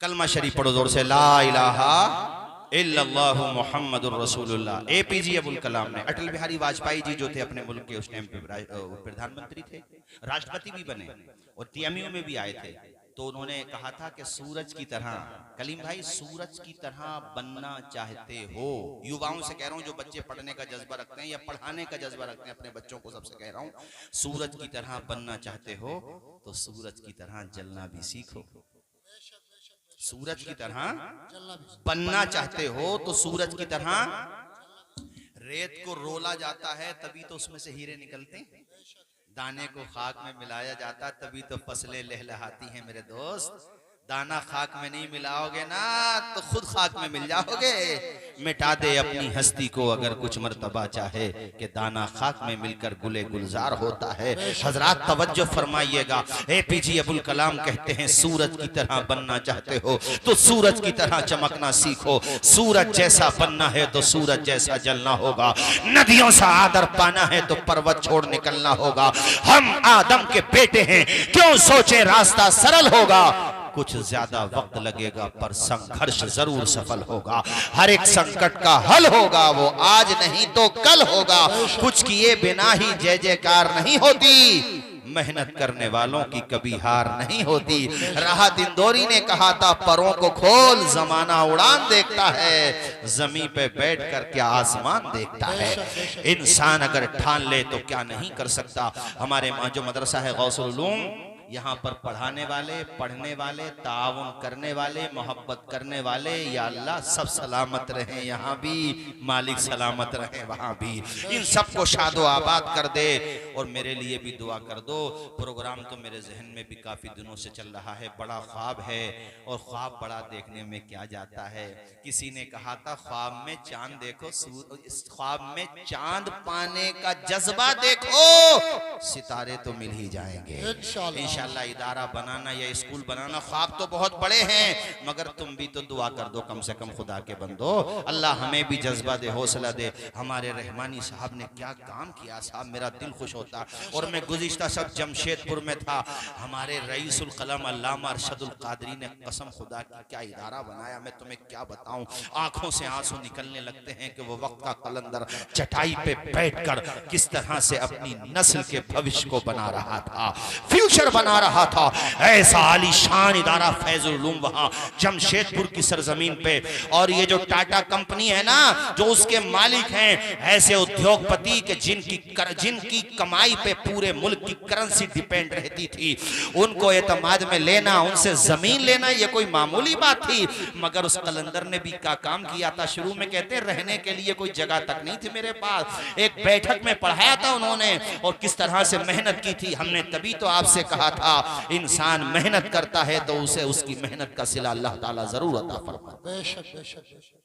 कलमा शरीफ पढ़ो जोर से, ला इलाहा इल्लल्लाहु मुहम्मदुर रसूलुल्लाह। APJ अबुल कलाम ने, अटल बिहारी वाजपेयी जी जो थे अपने मुल्क के उस टाइम पे प्रधानमंत्री थे, राष्ट्रपति भी बने और TMU में भी आए थे। तो उन्होंने कहा था कि सूरज की तरह, कलीम भाई सूरज की तरह बनना चाहते हो, युवाओं से कह रहा हूं जो बच्चे पढ़ने का जज्बा रखते हैं या पढ़ाने का जज्बा रखते हैं अपने बच्चों को, सबसे कह रहा हूं, सूरज की तरह बनना चाहते हो तो सूरज की तरह जलना भी सीखो। सूरज की तरह बनना चाहते हो तो सूरज की तरह, रेत को रोला जाता है तभी तो उसमें से हीरे निकलते हैं, दाने को खाक में मिलाया जाता तभी तो फसलें लहलहाती हैं मेरे दोस्त। दाना खाक में नहीं मिलाओगे ना तो खुद खाक में मिल जाओगे। मिटा दे अपनी हस्ती को अगर कुछ मर्तबा चाहे कि दाना खाक में मिलकर गुले गुलजार होता है। हजरात तवज्जो फरमाइएगा, APJ अबुल कलाम कहते हैं सूरज की तरह बनना चाहते हो तो सूरज की तरह चमकना सीखो। सूरज जैसा बनना है तो सूरज जैसा जलना होगा। नदियों सा आदर पाना है तो पर्वत छोड़ निकलना होगा। हम आदम के बेटे हैं, क्यों सोचे रास्ता सरल होगा। कुछ ज्यादा वक्त लगेगा पर संघर्ष जरूर सफल होगा। हर एक संकट का हल होगा, वो आज नहीं तो कल होगा। कुछ किए बिना ही जय जयकार नहीं होती, मेहनत करने वालों की कभी हार नहीं होती। राहत दिंदोरी ने कहा था, परों को खोल जमाना उड़ान देखता है, जमीन पे बैठ कर क्या आसमान देखता है। इंसान अगर ठान ले तो क्या नहीं कर सकता। हमारे जो मदरसा है गौसुल उलूम, यहाँ पर पढ़ाने वाले, पढ़ने वाले, ताउन करने वाले, मोहब्बत करने वाले, या अल्लाह सब सलामत रहें, यहाँ भी मालिक सलामत रहें, वहाँ भी। इन सबको शादो आबाद कर दे और मेरे लिए भी दुआ कर दो। प्रोग्राम तो मेरे जहन में भी काफ़ी दिनों से चल रहा है, बड़ा ख्वाब है, और ख्वाब बड़ा देखने में क्या जाता है। किसी ने कहा था ख्वाब में चांद देखो, ख्वाब में चांद पाने का जज्बा देखो, सितारे तो मिल ही जाएंगे इंशाल्लाह। इदारा बनाना या स्कूल बनाना ख्वाब तो बहुत बड़े हैं, मगर तुम भी तो दुआ कर दो कम से कम खुदा के बंदो, अल्लाह हमें भी जज्बा दे, हौसला दे। हमारे रहमानी साहब ने क्या काम किया साहब, मेरा दिल खुश होता। और मैं गुज़िश्ता सब जमशेदपुर में था, हमारे रईसुल कलम अल्लामा अरशदुल कादरी ने कसम खुदा की क्या इदारा बनाया, मैं तुम्हें क्या बताऊं। आंखों से आंसू निकलने लगते हैं कि वो वक्त का कलंदर चटाई पे बैठकर किस तरह से अपनी नस्ल के भविष्य को बना रहा था, फ्यूचर बना रहा था। ऐसा आलीशान इदारा फैजुल उलूम वहां जमशेदपुर की सरजमीन पे। और ये जो टाटा कंपनी है ना, जो उसके मालिक हैं, ऐसे उद्योगपति के जिनकी कमाई पे पूरे मुल्क की करेंसी डिपेंड रहती थी, उनको एतमाद में लेना, उनसे जमीन लेना, ये कोई मामूली बात थी। मगर उस कलंदर ने भी क्या काम किया था। शुरू में कहते रहने के लिए कोई जगह तक नहीं थी मेरे पास, एक बैठक में पढ़ाया था उन्होंने, और किस तरह से मेहनत की थी हमने। तभी तो आपसे कहा था इंसान मेहनत करता है तो उसे उसकी मेहनत का सिला अल्लाह ताला जरूर अता फरमाता है। बेशक बेशक बेशक।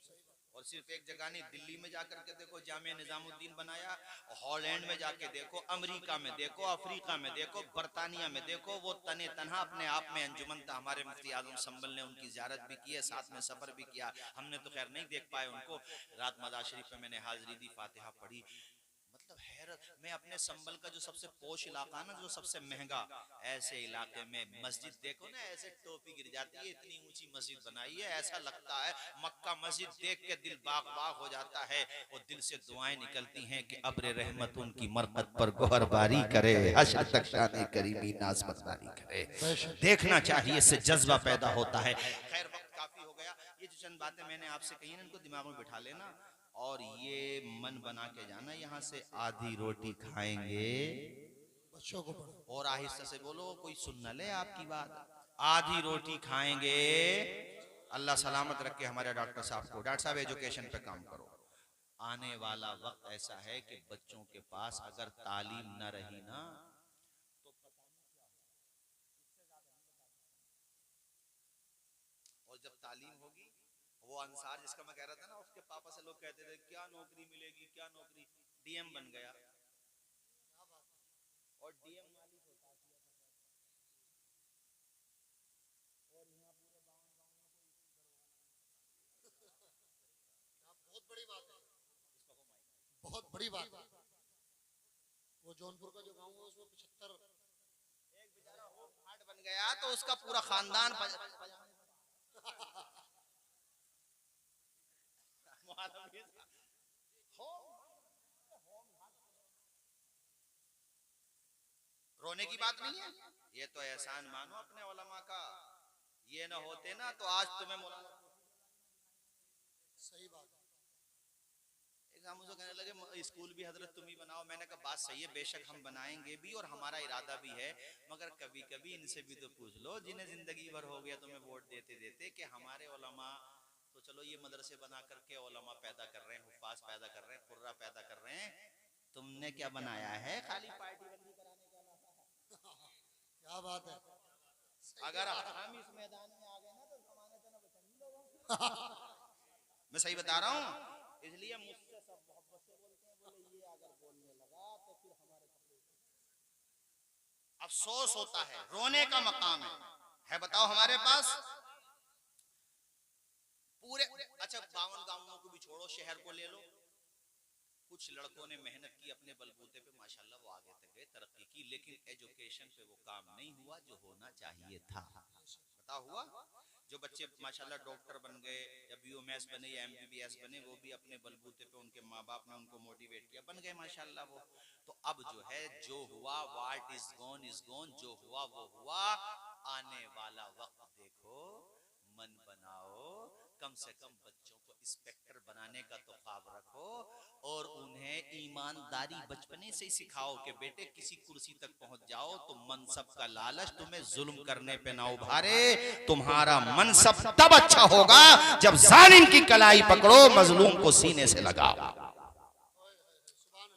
और सिर्फ एक जगह नहीं, दिल्ली में जाकर के देखो जामिया निजामुद्दीन बनाया, हॉलैंड में जाके देखो, अमेरिका में देखो, अफ्रीका में देखो, बरतानिया में देखो, वो तने तनहा अपने आप में अंजुमन था। हमारे मुफ्ती आजम संबल ने उनकी ज़ियारत भी की है, साथ में सफर भी किया। हमने तो खैर नहीं देख पाए उनको, रात मज़ार शरीफ में मैंने हाजिरी दी, फातिहा पढ़ी। मतलब हैरत, मैं अपने संबल का जो सबसे पोश इलाका ना, जो सबसे महंगा, ऐसे इलाके में मस्जिद देखो ना, ऐसे टोपी गिर जाती है, इतनी ऊंची मस्जिद बनाई है, ऐसा लगता है मक्का मस्जिद देख के दिल बाग बाग हो जाता है, और दिल से दुआएं निकलती हैं कि अब्र रहमत उनकी मरकत पर गोहरबारी करे, हश्र तक शान करीमी नाज़मंदारी करे। देखना चाहिए, इससे जज्बा पैदा होता है। खैर वक्त काफी हो गया, ये जो चंद बातें मैंने आपसे कही ना, इनको दिमाग में बिठा लेना, और ये मन बना के जाना, यहाँ से आधी रोटी खाएंगे, बच्चों को पढ़ो, और आहिस्ता से बोलो, कोई सुन न ले आपकी बात। आधी रोटी खाएंगे, अल्लाह सलामत रखे हमारे डॉक्टर साहब को। डॉक्टर साहब एजुकेशन पे काम करो। आने वाला वक्त ऐसा है कि बच्चों के पास अगर तालीम न रही ना, तो और जब तालीम होगी, वो अंसार जिसका मैं कह रहा था ना, उसके पापा से लोग कहते थे क्या नौकरी मिलेगी, क्या नौकरी, डीएम बन गया, और डीएम मालिक होता है, और यहाँ पूरे गांव बहुत बड़ी बात है, बहुत बड़ी बात है। वो जौनपुर का जो गांव है उसमें 75 एक बेचारा होम गार्ड बन गया तो उसका पूरा खानदान रोने की बात नहीं है, ये तो एहसान मानो अपने उलमा का। ये ना होते ना तो आज तुम्हें मौलाना, सही बात है। मुझे कहने लगे स्कूल भी हजरत तुम ही बनाओ। मैंने कहा बात सही है, बेशक हम बनाएंगे भी और हमारा इरादा भी है, मगर कभी कभी इनसे भी तो पूछ लो जिन्हें जिंदगी भर हो गया तुम्हें वोट देते देते कि हमारे उलमा तो चलो ये मदरसे बना करके उलमा पैदा कर रहे हैं, हुफ्फाज पैदा कर रहे हैं, कुर्रा पैदा कर रहे हैं, तुमने क्या बनाया है खाली पार्टी बंदी कराने के अलावा? क्या बात है। अगर हम इस मैदान में आ गए ना तो जमाने से ना बचेंगे लोगों। मैं सही बता रहा हूँ, इसलिए मुझसे सब मोहब्बत से बोलते हैं, बोले ये अगर बोलने लगा तो फिर हमारे अफसोस होता है, रोने का मकाम है। बताओ हमारे पास पूरे, अच्छा 52 गांवों को भी छोड़ो, शहर को ले लो, कुछ लड़कों ने मेहनत की अपने बलबूते पे, माशाल्लाह वो आगे तक गए, तरक्की की, लेकिन एजुकेशन पे वो काम नहीं हुआ जो होना चाहिए था। बताओ हुआ? जो बच्चे माशाल्लाह डॉक्टर बन गए या बीओएमएस बने या एमबीबीएस बने, वो भी अपने बलबूते पे, उनके माँ बाप ने उनको मोटिवेट किया, बन गए माशाल्लाह वो। तो अब जो है, जो हुआ, what is gone is gone, जो हुआ वो हुआ। आने वाला वक्त देखो, मन बनाओ, कम से कम बच्चों को इंस्पेक्टर बनाने का तो ख्वाब रखो और उन्हें ईमानदारी बचपने से ही सिखाओ कि बेटे किसी कुर्सी तक पहुंच जाओ तो मनसब का लालच तुम्हें जुल्म करने पे ना उभारे। तुम्हारा मनसब तब अच्छा होगा जब जालिम की कलाई पकड़ो, मजलूम को सीने से लगाओ।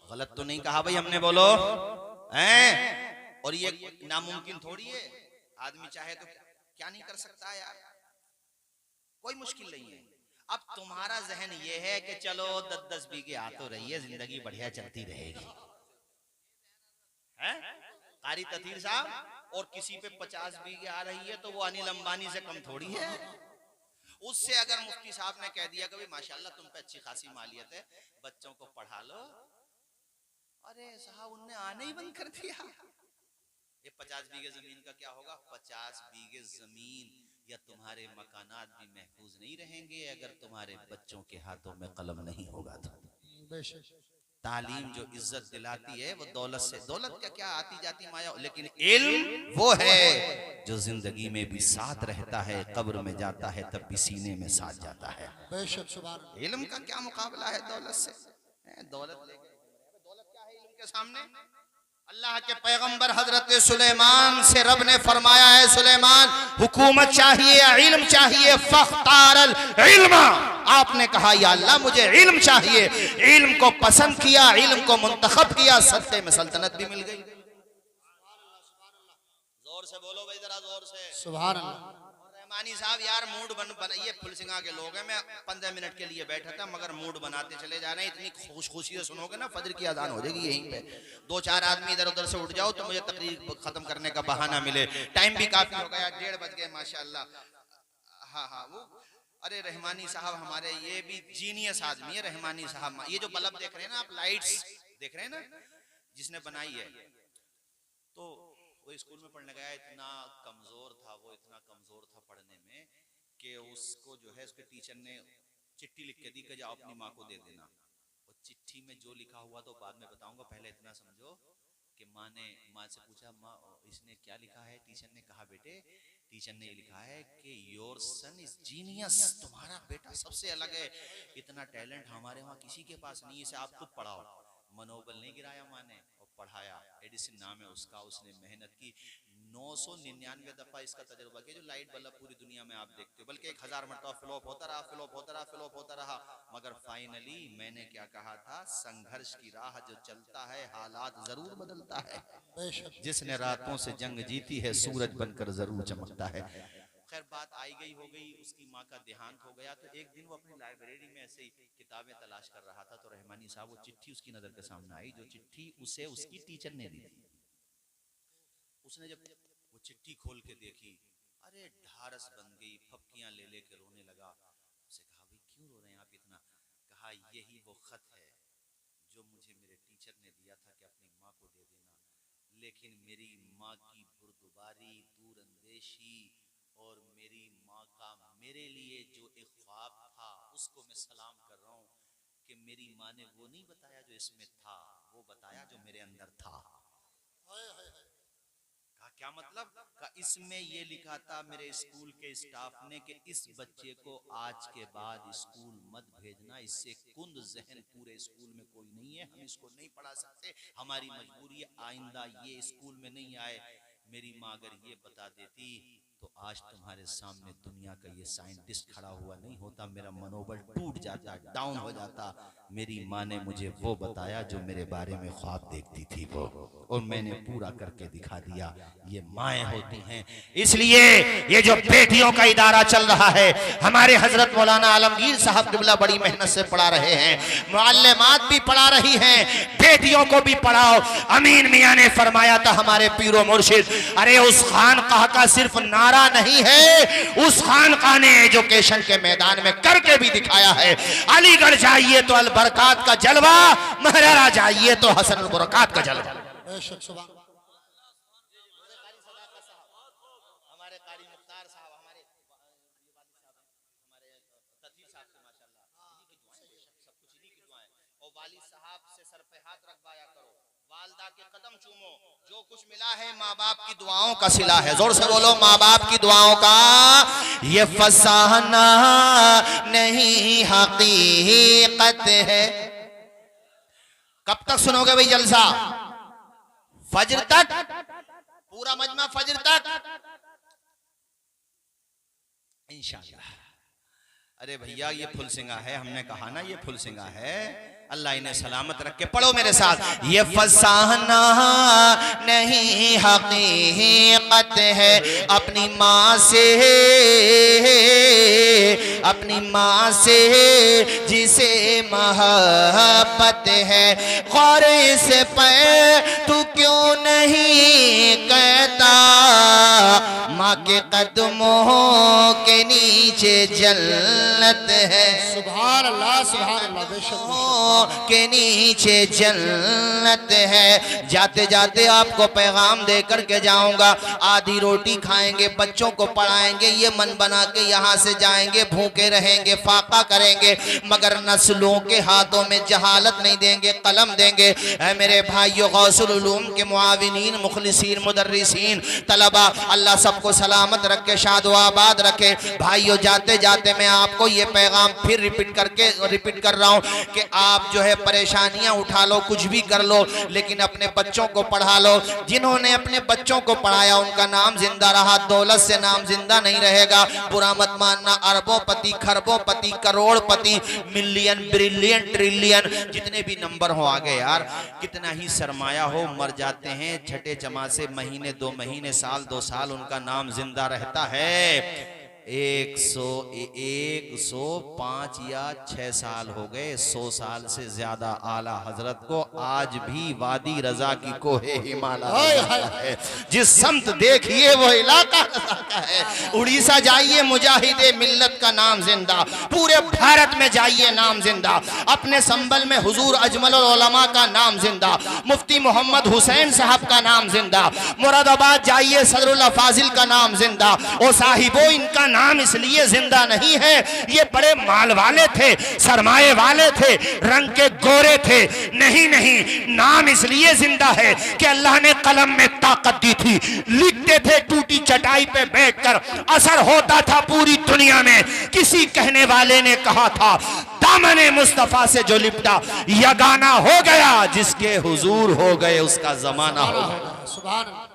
गलत तो नहीं कहा भाई हमने, बोलो हैं? और ये नामुमकिन थोड़ी है, आदमी चाहे तो क्या नहीं कर सकता है यार, कोई मुश्किल नहीं है। अब तुम्हारा जहन ये है कि चलो 10-10 बीघे आ तो रही है, जिंदगी बढ़िया चलती रहेगी, हैं? कारी ततीर साहब और किसी पे 50 बीघे आ रही है तो वो अनिल अंबानी से कम थोड़ी है। उससे अगर मुफ्ती साहब ने कह दिया कि भाई माशाल्लाह तुम पे अच्छी खासी मालियत है, बच्चों को पढ़ा लो, अरे साहब उनने आने ही बंद कर दिया। ये 50 बीघे जमीन का क्या होगा? 50 बीघे जमीन या तुम्हारे मकानात भी महफूज नहीं रहेंगे अगर तुम्हारे बच्चों के हाथों में कलम नहीं होगा तो। तालीम जो इज्जत दिलाती है वो दौलत से, दौलत का क्या आती जाती माया, लेकिन इल्म वो है जो जिंदगी में भी साथ रहता है, कब्र में जाता है तब भी सीने में साथ जाता है। इल्म का क्या मुकाबला है दौलत से? दौलत क्या है इल्म के सामने? अल्लाह के पैगंबर हजरत सुलेमान से रब ने फरमाया है, सुलेमान हुकूमत चाहिए या इल्म चाहिए? फख्तारल इल्म। आपने कहा या अल्लाह मुझे इल्म चाहिए, इल्म को पसंद किया, इल्म को मुंतखब किया, सत्ते में सल्तनत भी मिल गई। जोर से बोलो भाई, जरा जोर से सुभान अल्लाह। रहमानी साहब यार मूड बनाइए, फुलसिंगा के लोग हैं, मैं 15 मिनट के लिए बैठा था मगर मूड बनाते चले जा रहे हैं। इतनी खुशी से सुनोगे ना फजर की अजान हो जाएगी यहीं पे, 2-4 आदमी इधर उधर से उठ जाओ तो मुझे तकरीर खत्म करने का बहाना मिले। टाइम भी काफी हो गया, 1:30 बज गए माशाल्लाह। हाँ हाँ वो अरे रहमानी साहब हमारे ये भी जीनियस आदमी है रहमानी साहब। ये जो बल्ब देख रहे हैं ना आप, लाइट्स देख रहे हैं ना, जिसने बनाई है, तो वो स्कूल में पढ़ने गया, इतना कमजोर था वो, इतना कमजोर था पढ़ने में कि उसको जो है उसके टीचर ने चिट्ठी लिख के दी कि जाओ अपनी माँ को दे देना। और चिट्ठी में जो लिखा हुआ तो बाद में बताऊंगा, पहले इतना समझो कि माँ से पूछा, माँ इसने क्या लिखा है? टीचर ने कहा बेटे, टीचर ने लिखा है कि योर सन इज जीनियस, तुम्हारा बेटा सबसे अलग है, इतना टैलेंट हमारे वहाँ किसी के पास नहीं है, इसे आप खुद पढ़ाओ। मनोबल नहीं गिराया माँ ने और पढ़ाया। एडिसन नाम है उसका, उसने मेहनत की, 999 दफा इसका तजुर्बा किया। जो लाइट बल्ब पूरी दुनिया में आप देखते हो, बल्कि 1000 मरतबा फ्लॉप होता रहा, फ्लॉप होता रहा, फ्लॉप होता रहा, मगर फाइनली मैंने क्या कहा था, संघर्ष की राह जो चलता है हालात जरूर बदलता है। जिसने रातों से जंग जीती है सूरज बनकर जरूर चमकता है। खैर बात आई गई हो गई, उसकी माँ का देहांत हो गया, तो एक दिन वो अपनी लाइब्रेरी में ऐसे ही किताबें तलाश कर रहा था, तो रहमानी साहब वो चिट्ठी उसकी नजर के सामने आई, जो चिट्ठी उसे उसकी टीचर ने दी थी। उसने जब वो चिट्ठी खोल के देखी, अरे ढारस बन गई, फपकियां ले लेके रोने लगा। उसे कहा भाई क्यों रो रहे हैं आप इतना? कहा यही वो खत है जो मुझे मेरे टीचर ने दिया था कि अपनी माँ को दे देना, लेकिन मेरी माँ की बुर्दबारी, दूरअंदेशी और मेरी माँ का मेरे लिए जो एक ख्वाब था उसको मैं सलाम कर रहा हूँ कि मेरी माँ ने वो नहीं बताया जो इसमें था, वो बताया जो मेरे अंदर था। कहा क्या मतलब? कहा इसमें ये लिखा था मेरे स्कूल के स्टाफ ने कि इस बच्चे को आज के बाद स्कूल मत भेजना, इससे कुंद जहन पूरे स्कूल में कोई नहीं है, हम इसको नहीं पढ़ा सकते, हमारी मजबूरी है, आइंदा ये स्कूल में नहीं आए। मेरी माँ अगर ये बता देती तो आज तुम्हारे सामने दुनिया का ये साइंटिस्ट खड़ा हुआ नहीं होता, मेरा मनोबल टूट जाता, डाउन हो जाता। मेरी माँ ने मुझे वो बताया जो मेरे बारे में ख्वाब देखती थी वो, और मैंने पूरा करके दिखा दिया। ये माएँ होती हैं। इसलिए ये जो बेटियों का इदारा चल रहा है, हमारे हजरत मौलाना आलमगीर साहब किबला बड़ी मेहनत से पढ़ा रहे हैं, मुअल्लिमात भी पढ़ा रही हैं, बेटियों को भी पढ़ाओ। अमीन मियाँ ने फरमाया था हमारे पीरो मुर्शिद, अरे उस खानकाह का सिर्फ नारा नहीं है, उस खानकाह ने एजुकेशन के मैदान में करके भी दिखाया है। अलीगढ़ जाइए तो अल बरकात का जलवा, महरारा जाइए तो हसन अल बरकात का जलवा। हमारे कारी मुख्तार साहब, हमारे ततीर साहब से माशाल्लाह, इन्हीं की दुआएं, सब कुछ इन्हीं की दुआएं। और वाली साहब से सर पे हाथ रखवाया करो, वालदा के कदम चूमो, जो कुछ मिला है माँ बाप की दुआओं का सिला है। जोर से बोलो, माँ बाप की दुआओं का ये फसाना नहीं हकीकत है। कब तक सुनोगे भाई जलसा? फजर तक, पूरा मजमा फजर तक इंशाअल्लाह। अरे भैया ये फुल सिंगा है, हमने कहा ना ये फुल सिंगा है। अल्लाह इन्हें सलामत रखे। पढ़ो मेरे साथ, ये फसाना नहीं हकीकत है। अपनी माँ से जिसे मोहब्बत है, गौर से पे तू क्यों नहीं कहता, माँ के कदमों के नीचे जन्नत है। सुभान अल्लाह, सुभान अल्लाह, बेशक के नीचे जन्नत है। जाते जाते आपको पैगाम देकर के जाऊंगा, आधी रोटी खाएंगे, बच्चों को पढ़ाएंगे, ये मन बना के यहाँ से जाएंगे, भूखे रहेंगे, फाका करेंगे, मगर नस्लों के हाथों में जहालत नहीं देंगे, कलम देंगे। ऐ मेरे भाइयों, गौसुल उलूम के मुआविनीन, मुखलिसीन, मुदर्रिसीन, तलबा, अल्लाह सबको सलामत रखे, शाद व आबाद रखे। भाइयों, जाते जाते मैं आपको ये पैगाम फिर रिपीट कर रहा हूँ कि आप जो है परेशानियां उठा लो, कुछ भी कर लो, लेकिन अपने बच्चों को पढ़ा लो। जिन्होंने अपने बच्चों को पढ़ाया उनका नाम जिंदा रहा, दौलत से नाम जिंदा नहीं रहेगा। बुरा मत मानना, अरबोंपति, खरबोंपति, करोड़पति, मिलियन, ब्रिलियन, ट्रिलियन, जितने भी नंबर हो आगे यार, कितना ही सरमाया हो, मर जाते हैं छठे जमा से, महीने 2 महीने, साल 2 साल, उनका नाम जिंदा रहता है। 105 या 6 साल हो गए, 100 साल से ज्यादा आला हजरत को आज भी वादी रजा की कोहे हिमालय है। जिस समत देखिए वो इलाका रजा का है। उड़ीसा जाइए, मुजाहिदे मिल्लत का नाम जिंदा, पूरे भारत में जाइए नाम जिंदा, अपने संबल में हुजूर अजमल उलमा का नाम जिंदा, मुफ्ती मोहम्मद हुसैन साहब का नाम जिंदा, मुरादाबाद जाइए, सदरुल्लाह फाजिल का नाम जिंदा। ओ साहिबो, इनका नाम इसलिए जिंदा नहीं है, ये बड़े माल वाले थे, सरमाए वाले थे, रंग के गोरे थे, नहीं नहीं, नाम इसलिए जिंदा है कि अल्लाह ने कलम में ताकत दी थी, लिखते थे टूटी चटाई पे बैठकर, असर होता था पूरी दुनिया में। किसी कहने वाले ने कहा था, दामने मुस्तफा से जो लिपटा यगाना हो गया, जिसके हुजूर हो गए उसका जमाना हो गया। सुभान अल्लाह।